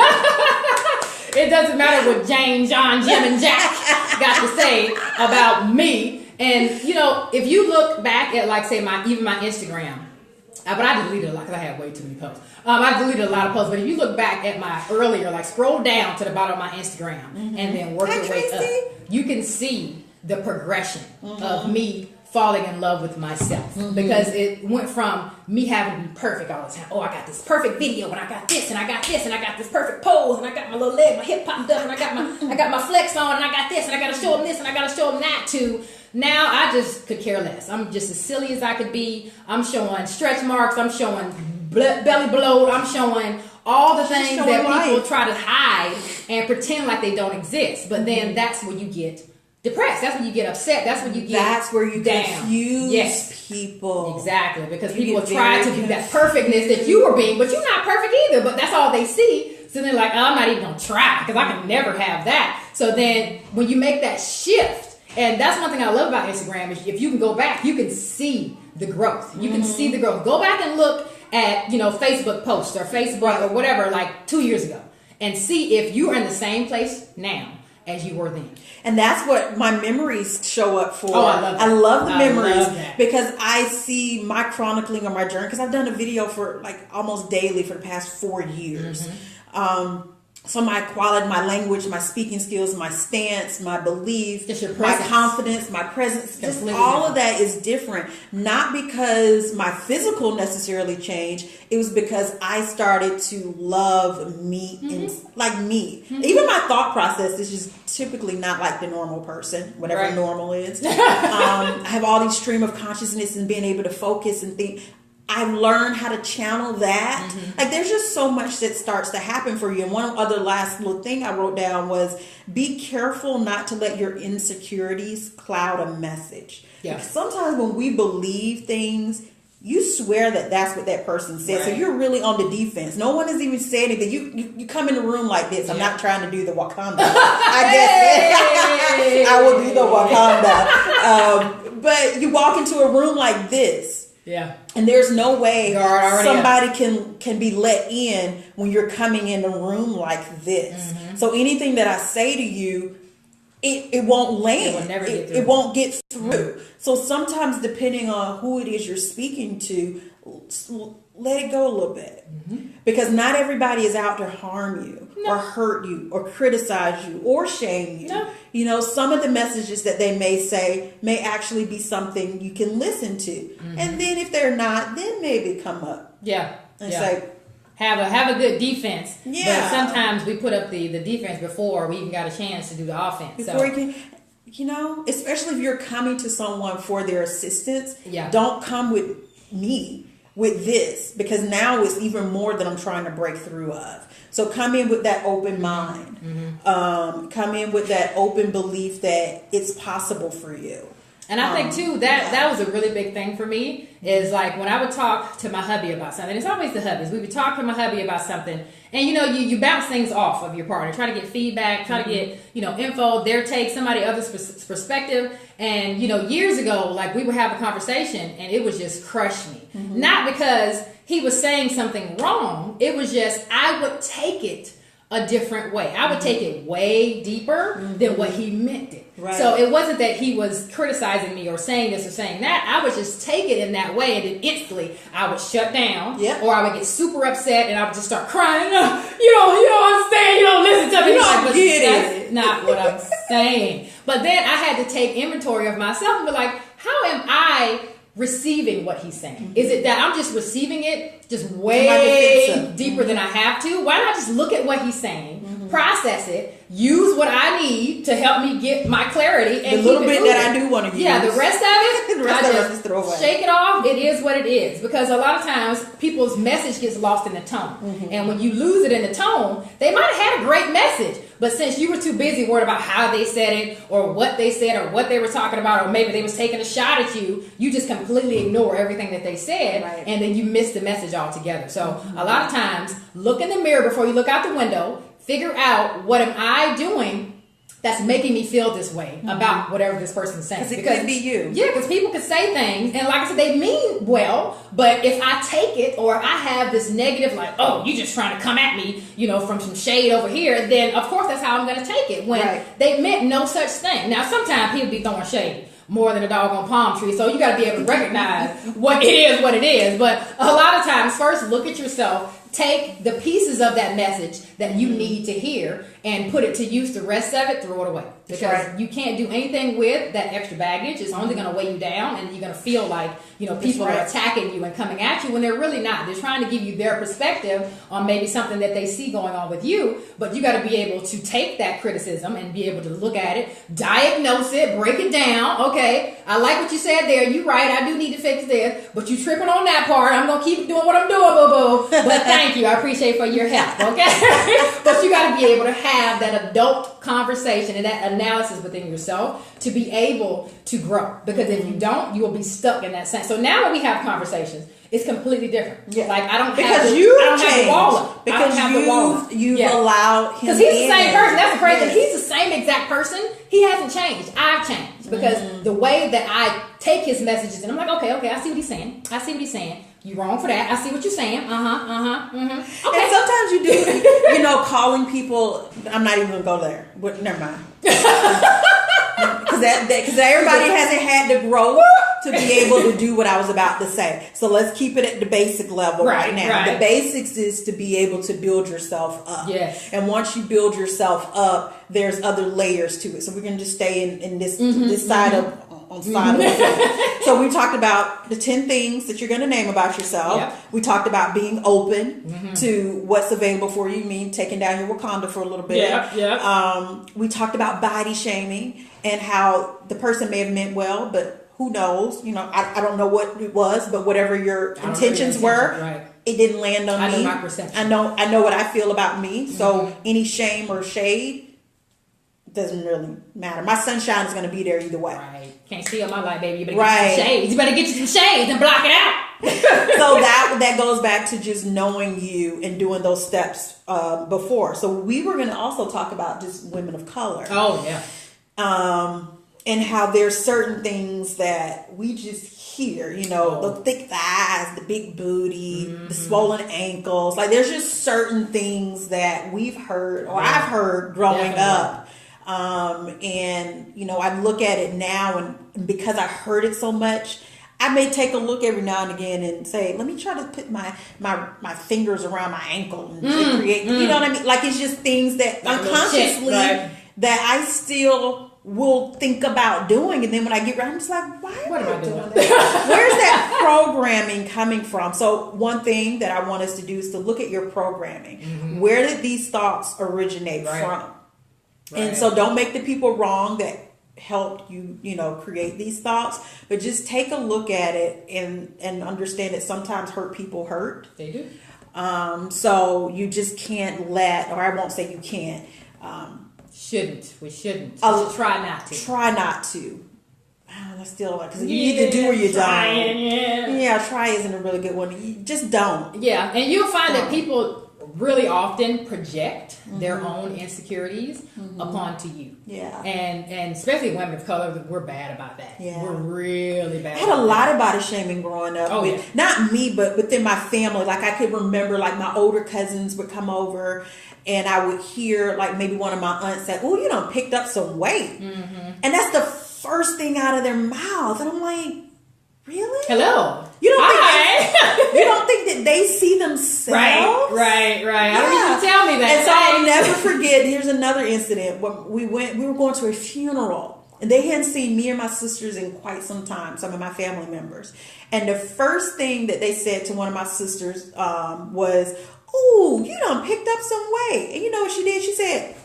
It doesn't matter what Jane, John, Jim, and Jack got to say about me. And if you look back at, like, say, even my Instagram, but I deleted a lot because I had way too many posts. I deleted a lot of posts, but if you look back at my earlier, like, scroll down to the bottom of my Instagram and then work your way up, you can see the progression of me falling in love with myself, because it went from me having to be perfect all the time. Oh, I got this perfect video, and I got this, and I got this, and I got this perfect pose, and I got my little leg, my hip popped up, and I got my flex on, and I got this, and I got to show them this, and I got to show them that. To Now I just could care less. I'm just as silly as I could be. I'm showing stretch marks. I'm showing belly bloat. I'm showing all the things that people try to hide and pretend like they don't exist. But then that's when you get depressed. That's when you get upset. That's when you get That's where you down. confuse people. Exactly. Because people try to be that perfectness that you were being, but you're not perfect either. But that's all they see. So they're like, oh, I'm not even going to try because I can never have that. So then when you make that shift, and that's one thing I love about Instagram is if you can go back, you can see the growth. You can see the growth. Go back and look at, Facebook posts or Facebook or whatever, like 2 years ago, and see if you are in the same place now as you were then. And that's what my memories show up for. Oh, I love that. I love the memories love because I see my chronicling of my journey, because I've done a video for like almost daily for the past 4 years. So my quality, my language, my speaking skills, my stance, my belief, my confidence, my presence, just all of that is different. Not because my physical necessarily changed. It was because I started to love me and like me. Even my thought process is just typically not like the normal person, whatever normal is. I have all these stream of consciousness and being able to focus and think. I've learned how to channel that. Like there's just so much that starts to happen for you. And one other last little thing I wrote down was be careful not to let your insecurities cloud a message. Yeah. Because sometimes when we believe things, you swear that that's what that person said. So you're really on the defense. No one has even said anything. You come in the room like this. I'm not trying to do the Wakanda. I guess I will do the Wakanda. But you walk into a room like this. Yeah. And there's no way somebody can be let in when you're coming in a room like this. So anything that I say to you, it won't land. It will never get through. It won't get through. So sometimes depending on who it is you're speaking to, let it go a little bit. Because not everybody is out to harm you or hurt you or criticize you or shame you. Some of the messages that they may say may actually be something you can listen to. And then if they're not, then maybe come up. And say, have a good defense. Yeah. But sometimes we put up the defense before we even got a chance to do the offense. Before you can, especially if you're coming to someone for their assistance, don't come with me with this, because now it's even more that I'm trying to break through of. So come in with that open mind. Come in with that open belief that it's possible for you. And I think too that was a really big thing for me, is like when I would talk to my hubby about something. It's always the hubbies. We would talk to my hubby about something, and you bounce things off of your partner. Try to get feedback. Try to get info, their take, somebody else's perspective. And years ago, like we would have a conversation, and it would just crush me. Not because he was saying something wrong. It was just I would take it a different way. I would take it way deeper than what he meant it. Right. So it wasn't that he was criticizing me or saying this or saying that. I would just take it in that way, and then instantly I would shut down, or I would get super upset, and I would just start crying. You don't understand. You don't listen to me. That's not what I'm saying. But then I had to take inventory of myself and be like, how am I receiving what he's saying? Is it that I'm just receiving it just way deeper than I have to? Why not just look at what he's saying, process it, use what I need to help me get my clarity, and the little bit that I do want to use. Yeah, the rest of it, I just throw away. Shake it off. It is what it is, because a lot of times people's message gets lost in the tone, and when you lose it in the tone, they might have had a great message, but since you were too busy worried about how they said it or what they said or what they were talking about, or maybe they was taking a shot at you, you just completely ignore everything that they said, and then you miss the message altogether. So a lot of times, look in the mirror before you look out the window. Figure out, what am I doing that's making me feel this way about whatever this person's saying. Because it could be you. Yeah, because people can say things, and like I said, they mean well, but if I take it, or I have this negative, like, oh, you just trying to come at me, from some shade over here, then of course that's how I'm going to take it, when they meant no such thing. Now, sometimes people be throwing shade more than a doggone palm tree, so you got to be able to recognize what it is, but a lot of times, first look at yourself. take the pieces of that message that you need to hear and put it to use. The rest of it, throw it away. Because you can't do anything with that extra baggage. It's only going to weigh you down, and you're going to feel like, people are attacking you and coming at you when they're really not. They're trying to give you their perspective on maybe something that they see going on with you, but you got to be able to take that criticism and be able to look at it, diagnose it, break it down. Okay, I like what you said there. You're right. I do need to fix this, but you tripping on that part. I'm going to keep doing what I'm doing, boo-boo. But thank you. I appreciate for your help. Okay. But you got to be able to have that adult conversation and that analysis within yourself to be able to grow. Because if you don't, you will be stuck in that sense. So now when we have conversations, it's completely different. Yeah. Like I don't have the wall up. Because you've allowed him. Because he's the same person. That's the crazy thing. He's the same exact person. He hasn't changed. I've changed because the way that I take his messages and I'm like, okay, I see what he's saying. You wrong for that. I see what you're saying. Okay. And sometimes you do, calling people. I'm not even gonna go there. But never mind. Because everybody hasn't had the growth to be able to do what I was about to say. So let's keep it at the basic level right now. Right. The basics is to be able to build yourself up. Yes. And once you build yourself up, there's other layers to it. So we're gonna just stay in this side of. On side of it. So we talked about the 10 things that you're going to name about yourself. Yep. We talked about being open to what's available for you. You mean taking down your Wakanda for a little bit. We talked about body shaming and how the person may have meant well, but who knows? I don't know what it was, but whatever your intentions were, it didn't land on me. My perception. I know what I feel about me. So any shame or shade doesn't really matter. My sunshine is going to be there either way. Right. Can't steal my light, baby. You better get you some shades. You better get you some shades and block it out. So that goes back to just knowing you and doing those steps before. So we were going to also talk about just women of color. Oh, yeah. And how there's certain things that we just hear, the thick thighs, the big booty, the swollen ankles. Like there's just certain things that we've heard or I've heard growing up. And I look at it now and because I heard it so much, I may take a look every now and again and say, let me try to put my fingers around my ankle and create, you know what I mean? Like it's just things that like unconsciously that I still will think about doing. And then when I get around, I'm just like, why am I doing that? Where's that programming coming from? So one thing that I want us to do is to look at your programming. Where did these thoughts originate from? Right. And so don't make the people wrong that helped you, create these thoughts, but just take a look at it and understand that sometimes hurt people hurt. They do. So you just can't or I won't say you can't. We shouldn't. Try not to. Try not to. I still like, because you either do or you don't. Yeah, try isn't a really good one. You just don't. Yeah, and you'll find that people really often project their own insecurities upon to you. Yeah. And especially women of color, we're bad about that. Yeah. We're really bad. I had a lot of body shaming growing up. Not me, but within my family. Like I could remember like my older cousins would come over and I would hear like maybe one of my aunts say, "Oh, you done picked up some weight." And that's the first thing out of their mouth. And I'm like, really? Hello. You don't think that they see themselves? Right. I don't need you to tell me that. And so I'll never forget. Here's another incident. When we were going to a funeral, and they hadn't seen me and my sisters in quite some time. Some of my family members, and the first thing that they said to one of my sisters was, "Ooh, you done picked up some weight." And you know what she did? She said,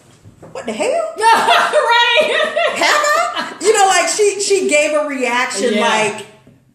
"What the hell?" Right? Have I? Like she gave a reaction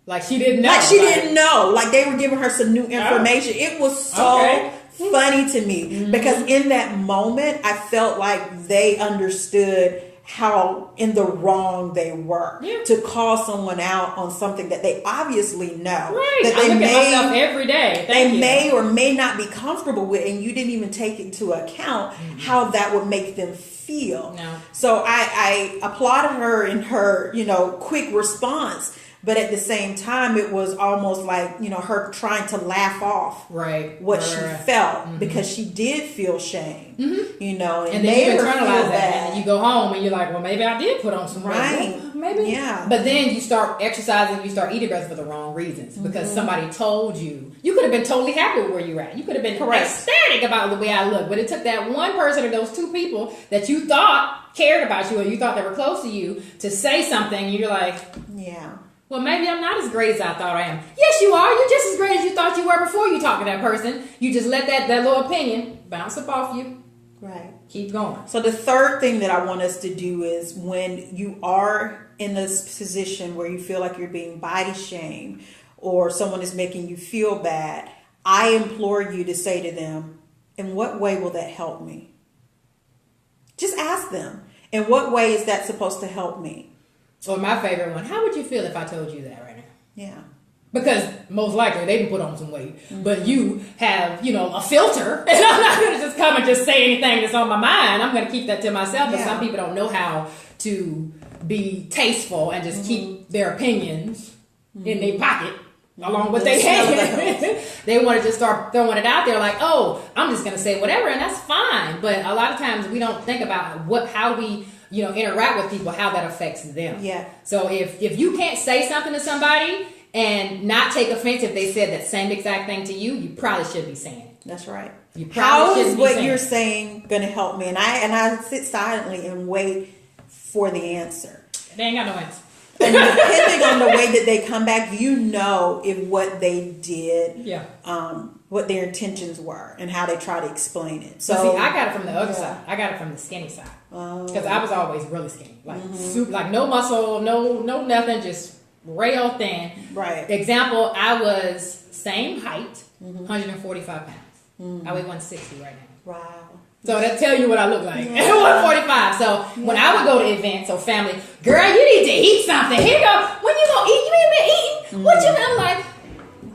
like she didn't know. Like she didn't know. Like they were giving her some new information. It was so funny to me because in that moment, I felt like they understood how in the wrong they were to call someone out on something that they obviously know. Right. That I look at myself every day. They may or may not be comfortable with, and you didn't even take into account how that would make them feel. No. So I applauded her in her, quick response. But at the same time, it was almost like, her trying to laugh off what she felt because she did feel shame, and then you internalize that. And then you go home and you're like, well, maybe I did put on some weight. Right. Well, maybe. Yeah. But then you start exercising, you start eating better for the wrong reasons because somebody told you. You could have been totally happy with where you're at. You could have been ecstatic about the way I look. But it took that one person or those two people that you thought cared about you or you thought they were close to you to say something. You're like, yeah. Well, maybe I'm not as great as I thought I am. Yes, you are. You're just as great as you thought you were before you talked to that person. You just let that little opinion bounce up off you. Right. Keep going. So the third thing that I want us to do is when you are in this position where you feel like you're being body shamed or someone is making you feel bad, I implore you to say to them, in what way will that help me? Just ask them, in what way is that supposed to help me? Or my favorite one, how would you feel if I told you that right now? Yeah. Because most likely they can put on some weight, but you have, a filter, and I'm not going to just come and just say anything that's on my mind. I'm going to keep that to myself. But some people don't know how to be tasteful and just keep their opinions in their pocket along with their head. They want to just start throwing it out there like, oh, I'm just going to say whatever, and that's fine. But a lot of times we don't think about how we interact with people, how that affects them. Yeah. So if you can't say something to somebody and not take offense if they said that same exact thing to you, you probably should be saying it. That's right. How is what you're saying going to help me? And I sit silently and wait for the answer. They ain't got no answer. And depending on the way that they come back, you know if what they did, what their intentions were, and how they try to explain it. So see, I got it from the other side. I got it from the skinny side because I was always really skinny, like super, like no muscle, no nothing, just real thin. Right. Example: I was same height, 145 pounds. I weigh 160 right now. Wow. So that tell you what I look like. 145. So when I would go to events or family, girl, you need to eat something. Here you go. When you gonna eat? You ain't been eating. What you been? I'm like,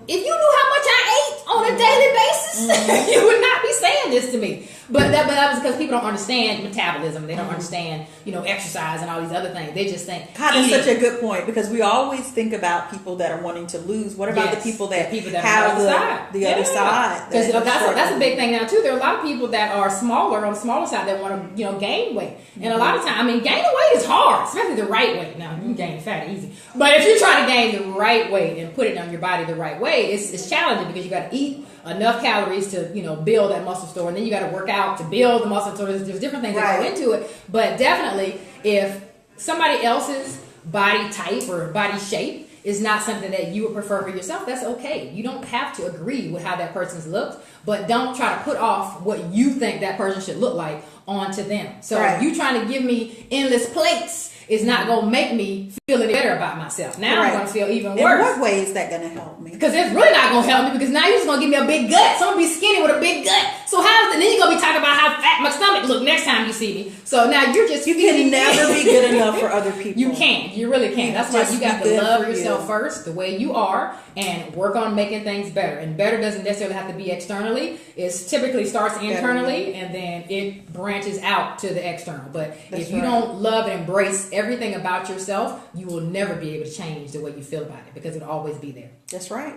if you knew how much I ate on a daily basis, you would not be saying this to me. But that was because people don't understand metabolism. They don't understand, exercise and all these other things. They just think. God, that's such a good point because we always think about people that are wanting to lose. What about the people that have the other side? Because that's a big thing now too. There are a lot of people that are smaller on the smaller side that want to gain weight, and a lot of times, gaining weight is hard, especially the right weight. Now you can gain fat easy, but if you're trying to gain the right weight and put it on your body the right way, it's challenging because you got to eat enough calories to build that muscle store, and then you got to work out to build the muscle store. There's different things that go into it, but definitely if somebody else's body type or body shape is not something that you would prefer for yourself, that's okay. You don't have to agree with how that person's looks, but don't try to put off what you think that person should look like onto them. So you trying to give me endless plates is not going to make me feel any better about myself. Now I'm going to feel even worse. In what way is that going to help me? Because it's really not going to help me because now you're just going to give me a big gut. So I'm going to be skinny with a big gut. So and then you're going to be talking about how fat my stomach look next time you see me. So now you can never be good enough for other people. You can't. You really can't. That's why you got to love yourself first, the way you are, and work on making things better. And better doesn't necessarily have to be externally. It typically starts internally, and then it branches out to the external. But if you don't love and embrace everything about yourself, you will never be able to change the way you feel about it because it'll always be there. That's right.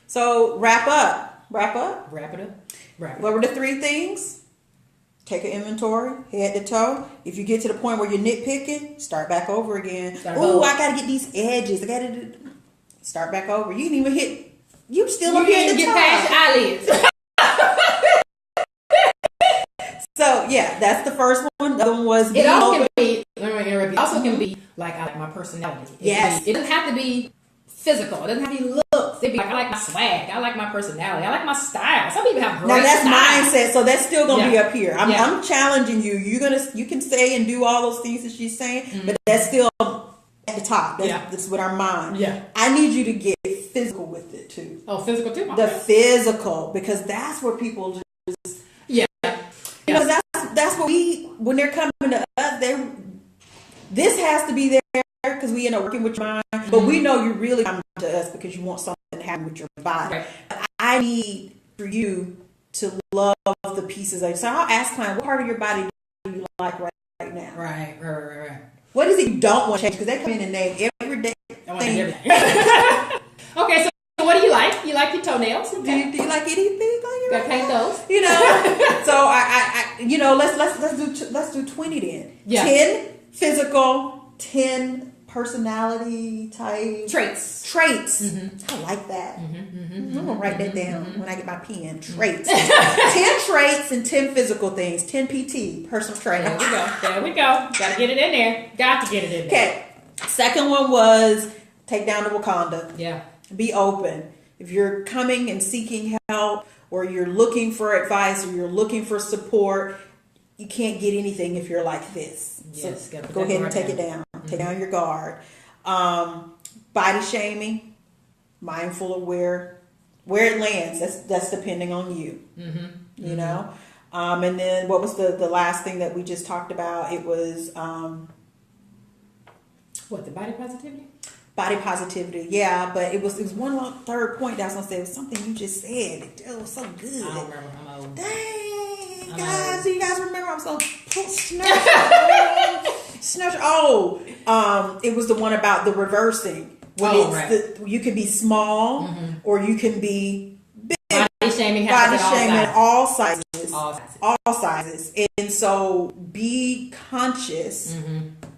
So wrap up. Wrap it up. What were the 3 things? Take an inventory, head to toe. If you get to the point where you're nitpicking, start back over again. Oh, I got to get these edges. I got to start back over. You didn't even hit. You still up here at the top. You didn't get past your eyelids. So yeah, that's the first one. The other one was it also can be. Let me interrupt you. Also can be like I like my personality. It doesn't have to be physical. It doesn't have to be looks. It'd be like I like my swag. I like my personality. I like my style. Some people have great now that's style. mindset. So that's still gonna be up here. I'm challenging you. You can say and do all those things that she's saying, but that's still at the top. That's with our mind. Yeah. I need you to get physical with it too. Oh, physical too. The physical, because that's where people just because that's what when they're coming to us, this has to be there because we end up working with your mind, but we know you really come to us because you want something to happen with your body. Right. I need for you to love the pieces of it. So I'll ask client, what part of your body do you like right now? Right. What is it you don't want to change? Because they come in and name every day. I want everything. Okay, so what do you like? You like your toenails? Okay. Do you like anything on your paint those? So I let's do 20 then. Yeah. 10 physical, 10 personality type traits. I like that. I'm gonna write that down when I get my pen. Traits. 10 traits and 10 physical things. 10 PT, personal trainer. There we go. Gotta get it in there. Got to get it in there. Okay. Second one was take down the Wakanda. Yeah. Be open. If you're coming and seeking help, or you're looking for advice, or you're looking for support, you can't get anything if you're like this. Yes, so go ahead and take it down. Take down your guard. Body shaming, mindful of where it lands. That's depending on you. You know. And then what was the last thing that we just talked about? It was what, the body positivity? Body positivity, yeah, but it was one third point that I was gonna say. It was something you just said. It was so good. I don't remember. I'm old. Dang, guys, do you guys remember? I'm so snatch. It was the one about the reversing. When you can be small or you can be big. Body shaming all sizes. And so be conscious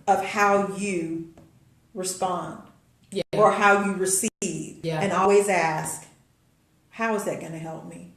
of how you respond. Yeah. Or how you receive. Yeah. And always ask, how is that going to help me?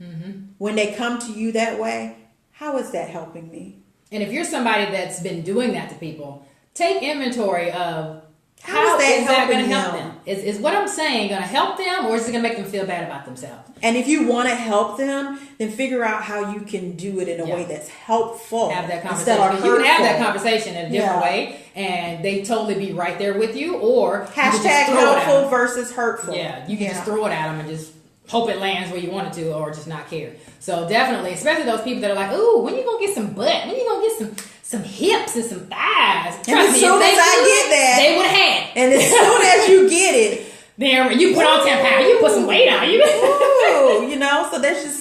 When they come to you that way, how is that helping me? And if you're somebody that's been doing that to people, take inventory of how is that going to help them? Is what I'm saying going to help them, or is it going to make them feel bad about themselves? And if you want to help them, then figure out how you can do it in a way that's helpful. Have that conversation. You can have that conversation in a different way, and they totally be right there with you. Or hashtag helpful versus hurtful. Yeah, you can just throw it at them and just hope it lands where you want it to, or just not care. So definitely, especially those people that are like, "Ooh, when you gonna get some butt? When you gonna get some hips and some thighs?" Trust and as me, soon as I get that, they would have had. And as soon as you get it, there you put on 10 pounds, you put some weight on you. Ooh, you know, so there's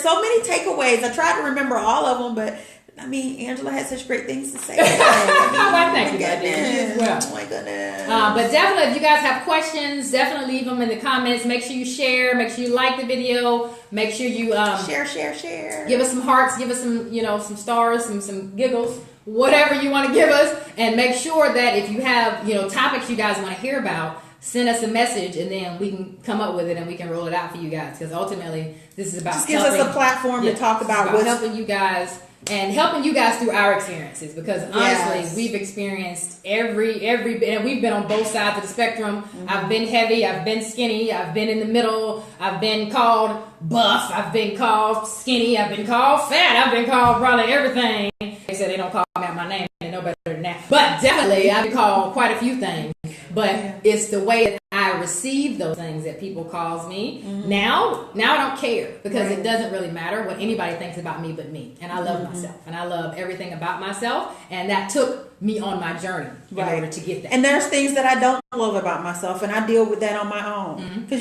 so many takeaways. I tried to remember all of them, but I mean, Angela had such great things to say. Well, thank you, Oh my goodness. But definitely, if you guys have questions, definitely leave them in the comments. Make sure you share. Make sure you like the video. Make sure you share. Give us some hearts. Give us some, some stars, some giggles, whatever you want to give us. And make sure that if you have, topics you guys want to hear about, send us a message, and then we can come up with it and we can roll it out for you guys. Because ultimately, this is about just gives us a platform to talk about what's helping you guys. And helping you guys through our experiences, because honestly, we've experienced every and we've been on both sides of the spectrum. I've been heavy, I've been skinny, I've been in the middle, I've been called buff, I've been called skinny, I've been called fat, I've been called probably everything. They said they don't call me out my name, they know better than that. But definitely, I've been called quite a few things. But it's the way that I receive those things that people calls me. Now I don't care, because it doesn't really matter what anybody thinks about me but me. And I love myself, and I love everything about myself, and that took me on my journey in order to get that. And there's things that I don't love about myself, and I deal with that on my own. Because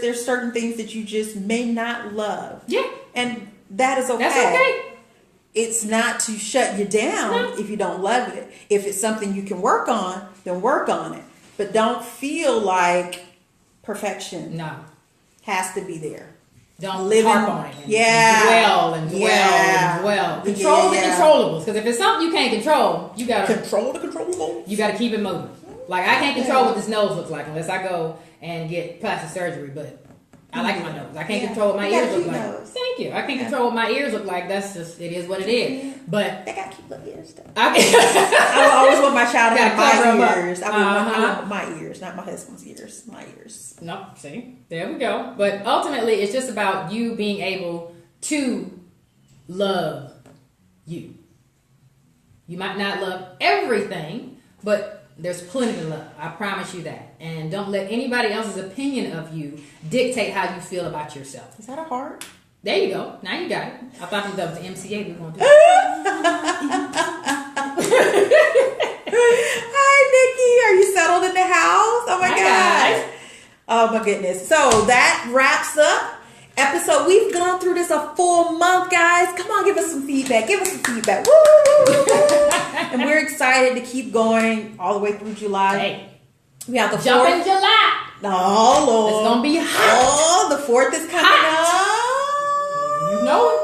there's certain things that you just may not love. Yeah. And that is okay. That's okay. It's not to shut you down if you don't love it. If it's something you can work on, then work on it. But don't feel like perfection has to be there. Don't live harp on it. And dwell. Control the controllables. Because if it's something you can't control, you gotta control the controllables. You gotta keep it moving. Like, I can't control what this nose looks like unless I go and get plastic surgery. But I like my nose. I can't control what my ears look like. Thank you. I can't control what my ears look like. That's just, it is what it is. But they gotta keep the ears though. I always want my child to have my ears. I want my ears, not my husband's ears. My ears. No, see, there we go. But ultimately, it's just about you being able to love you. You might not love everything, but there's plenty to love. I promise you that. And don't let anybody else's opinion of you dictate how you feel about yourself. Is that a heart? There you go. Now you got it. I thought that was the MCA we were going to do. Hi, Nikki. Are you settled in the house? Oh, my God. Oh, my goodness. So that wraps up episode. We've gone through this a full month, guys. Come on, give us some feedback. Woo! And we're excited to keep going all the way through July. Hey, we have the 4th. Jump in July. Oh, Lord. It's going to be hot. Oh, the 4th is coming up. You know it.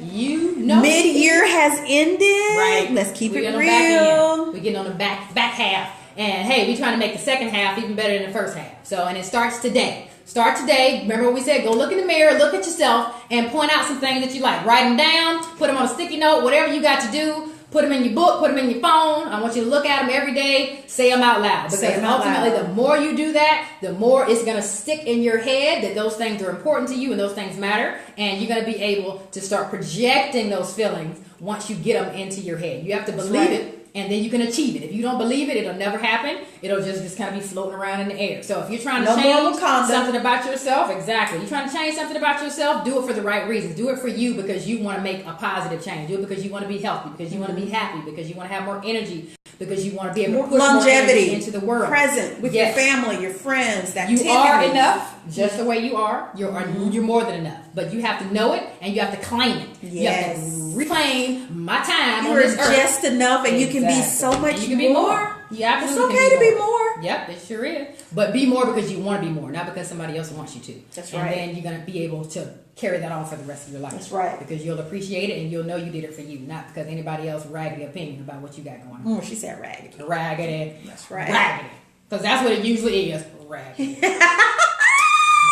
You know Mid-year has ended. Right. Let's keep it real. We're getting on the back half. And hey, we trying to make the second half even better than the first half. So, and it starts today. Start today. Remember what we said? Go look in the mirror, look at yourself, and point out some things that you like. Write them down, put them on a sticky note, whatever you got to do. Put them in your book, put them in your phone. I want you to look at them every day, say them out loud. Because ultimately, the more you do that, the more it's going to stick in your head that those things are important to you and those things matter. And you're going to be able to start projecting those feelings once you get them into your head. You have to believe it. And then you can achieve it. If you don't believe it, it'll never happen. It'll just kind of be floating around in the air. So if you're trying to change something about yourself, exactly. You're trying to change something about yourself, do it for the right reasons. Do it for you because you want to make a positive change. Do it because you want to be healthy, because you want to be happy, because you want to have more energy, because you want to be able to push more energy into the world. Present with your family, your friends. That you are enough just the way you are. You're more than enough. But you have to know it and you have to claim it. Yes. You have to reclaim my time on this earth. You're just enough and you can be so much you can be more. Yeah, it's okay to be more. Yep, it sure is. But be more because you want to be more, not because somebody else wants you to. That's right. And then you're going to be able to carry that on for the rest of your life. That's right. Because you'll appreciate it and you'll know you did it for you, not because anybody else raggedy opinion about what you got going on. She said raggedy. Raggedy. That's right. Raggedy. Because that's what it usually is. Raggedy.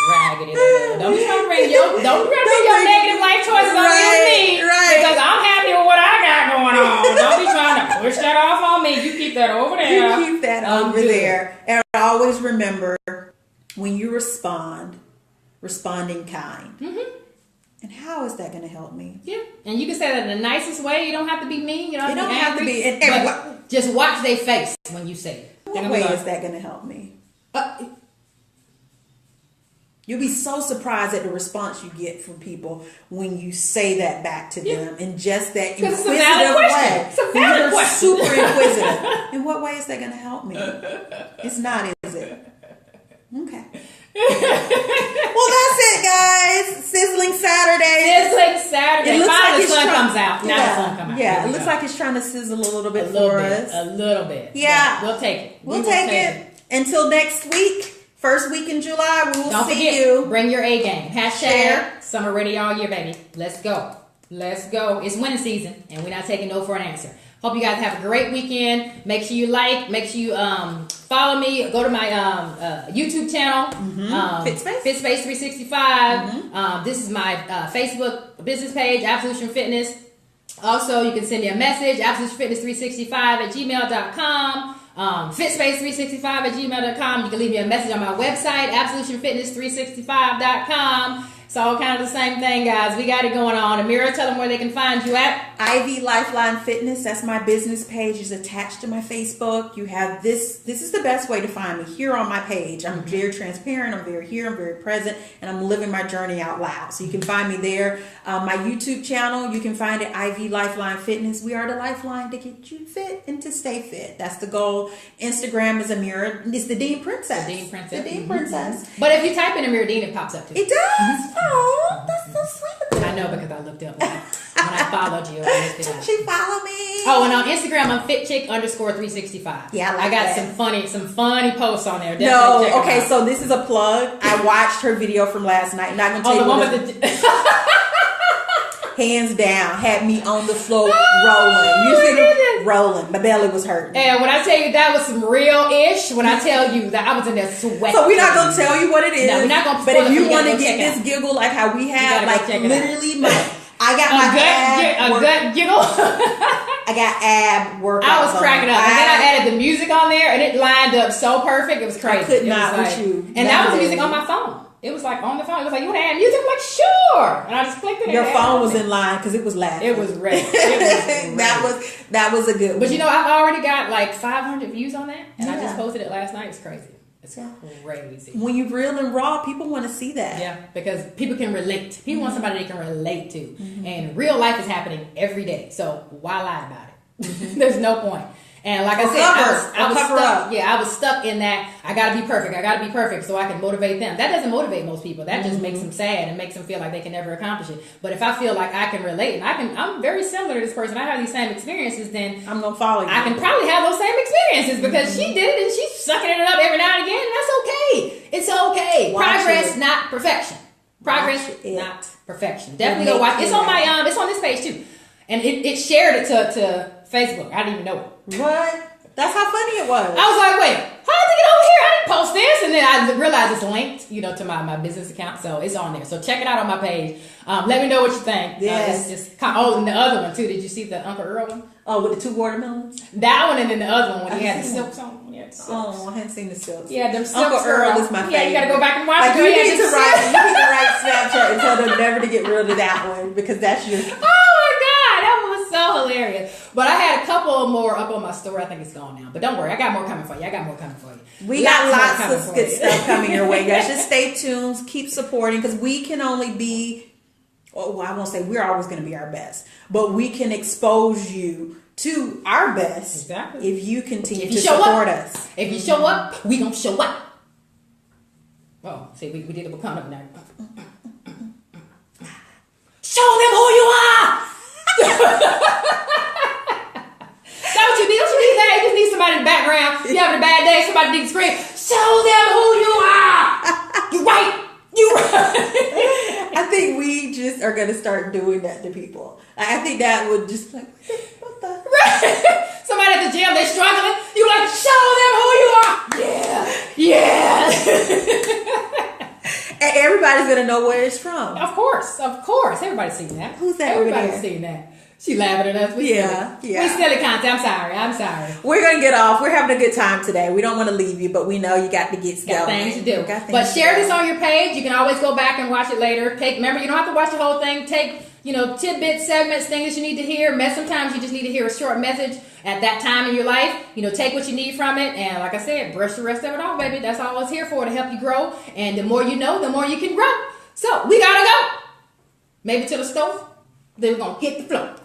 Raggedy. Don't be trying to bring your negative life choices on me. Right. Because I'm happy with what I got going on. Don't be trying to push that off on me. You keep that over there. You keep that over there. And always remember, when you responding kind. Mm-hmm. And how is that going to help me? Yeah. And you can say that in the nicest way. You don't have to be mean. You don't have to be. But just watch their face when you say it. What way is that going to help me? You'll be so surprised at the response you get from people when you say that back to them in just that inquisitive way. It's a valid question. Super inquisitive. In what way is that going to help me? It's not, is it? Okay. Well, that's it, guys. Sizzling Saturday. It looks like the sun comes out. Now the sun comes out. Yeah, it looks like it's trying to sizzle a little bit for us. A little bit. Yeah. We'll take it. We'll take it. Until next week. First week in July, we will Don't see forget, you. Bring your A game. Share. Summer ready all year, baby. Let's go. Let's go. It's winning season, and we're not taking no for an answer. Hope you guys have a great weekend. Make sure you make sure you follow me. Go to my YouTube channel, FitSpace 365. This is my Facebook business page, Absolution Fitness. Also, you can send me a message, absolutionfitness365@gmail.com. Fitspace365@gmail.com. You can leave me a message on my website, absolutionfitness365.com. It's all kind of the same thing, guys. We got it going on. Amira, tell them where they can find you at. Ivy Lifeline Fitness. That's my business page. Is attached to my Facebook. You have this. This is the best way to find me here on my page. I'm very transparent. I'm very here. I'm very present, and I'm living my journey out loud. So you can find me there. My YouTube channel, you can find it Ivy Lifeline Fitness. We are the lifeline to get you fit and to stay fit. That's the goal. Instagram is Amira. It's the Dean Princess. The Dean Princess. The Dean Princess. But if you type in Amira Dean, it pops up too. It does. Oh, that's so sweet. I know because I looked up when I followed you. She follow me. Oh, and on Instagram, I'm FitChick_365. Yeah, I got some funny posts on there. Definitely okay. So this is a plug. I watched her video from last night. Not gonna tell you what hands down, had me on the floor rolling. You see me rolling. My belly was hurting. And when I tell you that was some real-ish, when I tell you that I was in there sweating. So we're not going to tell you what it is. No, we're not going to. But if you want to get this giggle like how we have, like literally I got my gut giggle. I got ab workouts. I was cracking up. And then I added the music on there and it lined up so perfect. It was crazy. I could not with you. And that was music on my phone. It was like on the phone. It was like, you want to add music? I'm like, sure. And I just clicked it. Your phone was in line because it was laughing. It was ready. That was a good one. But you know, I've already got like 500 views on that. And I just posted it last night. It's crazy. It's crazy. When you're real and raw, people want to see that. Yeah, because people can relate. People want somebody they can relate to. Mm-hmm. And real life is happening every day. So why lie about it? Mm-hmm. There's no point. And like I said, I was stuck. Yeah, I was stuck in that. I gotta be perfect. So I can motivate them. That doesn't motivate most people. That just makes them sad and makes them feel like they can never accomplish it. But if I feel like I can relate and I'm very similar to this person, I have these same experiences, then I'm gonna follow you. I can probably have those same experiences because she did it and she's sucking it up every now and again. And that's okay. It's okay. Progress, not perfection. Progress, not perfection. Definitely go watch. It's on my it's on this page too, and it shared it to Facebook. I didn't even know it. What? That's how funny it was. I was like, wait, how did they get over here? I didn't post this. And then I realized it's linked, to my business account. So it's on there. So check it out on my page. Let me know what you think. Yes. And the other one too. Did you see the Uncle Earl one? Oh, with the 2 watermelons? That one, and then the other one when he had the silks on. Oh, I hadn't seen the silks. Yeah, them silks. Uncle Earl is my favorite. Yeah, you gotta go back and watch it. You need to write Snapchat and tell them never to get rid of that one because that's your. Oh my God, that was so hilarious. But I had a couple more up on my story. I think it's gone now. But don't worry, I got more coming for you. We got lots of good stuff coming your way, guys. Just stay tuned. Keep supporting because we can only be. Well, I won't say we're always going to be our best, but we can expose you to our best if you continue to support us. If you show up, we gonna show up. Oh, see, we did a become up now. Show them who you are. That's what you need. Don't you need that? You just need somebody in the background. You having a bad day, somebody needs to scream, show them who you are. You right. I think we just are going to start doing that to people. I think that would just like, what the? Right. Somebody at the gym, they struggling. You like, show them who you are. Yeah. And everybody's going to know where it's from. Of course. Everybody's seen that. Who's that? Everybody's seen that. She laughing at us. We silly content. I'm sorry. We're going to get off. We're having a good time today. We don't want to leave you, but we know you got to get got things to do. But share this on your page. You can always go back and watch it later. Remember, you don't have to watch the whole thing. Take, tidbits, segments, things you need to hear. Sometimes you just need to hear a short message at that time in your life. Take what you need from it. And like I said, brush the rest of it off, baby. That's all it's here for, to help you grow. And the more you know, the more you can grow. So we got to go. Maybe to the stove. Then we're going to hit the floor.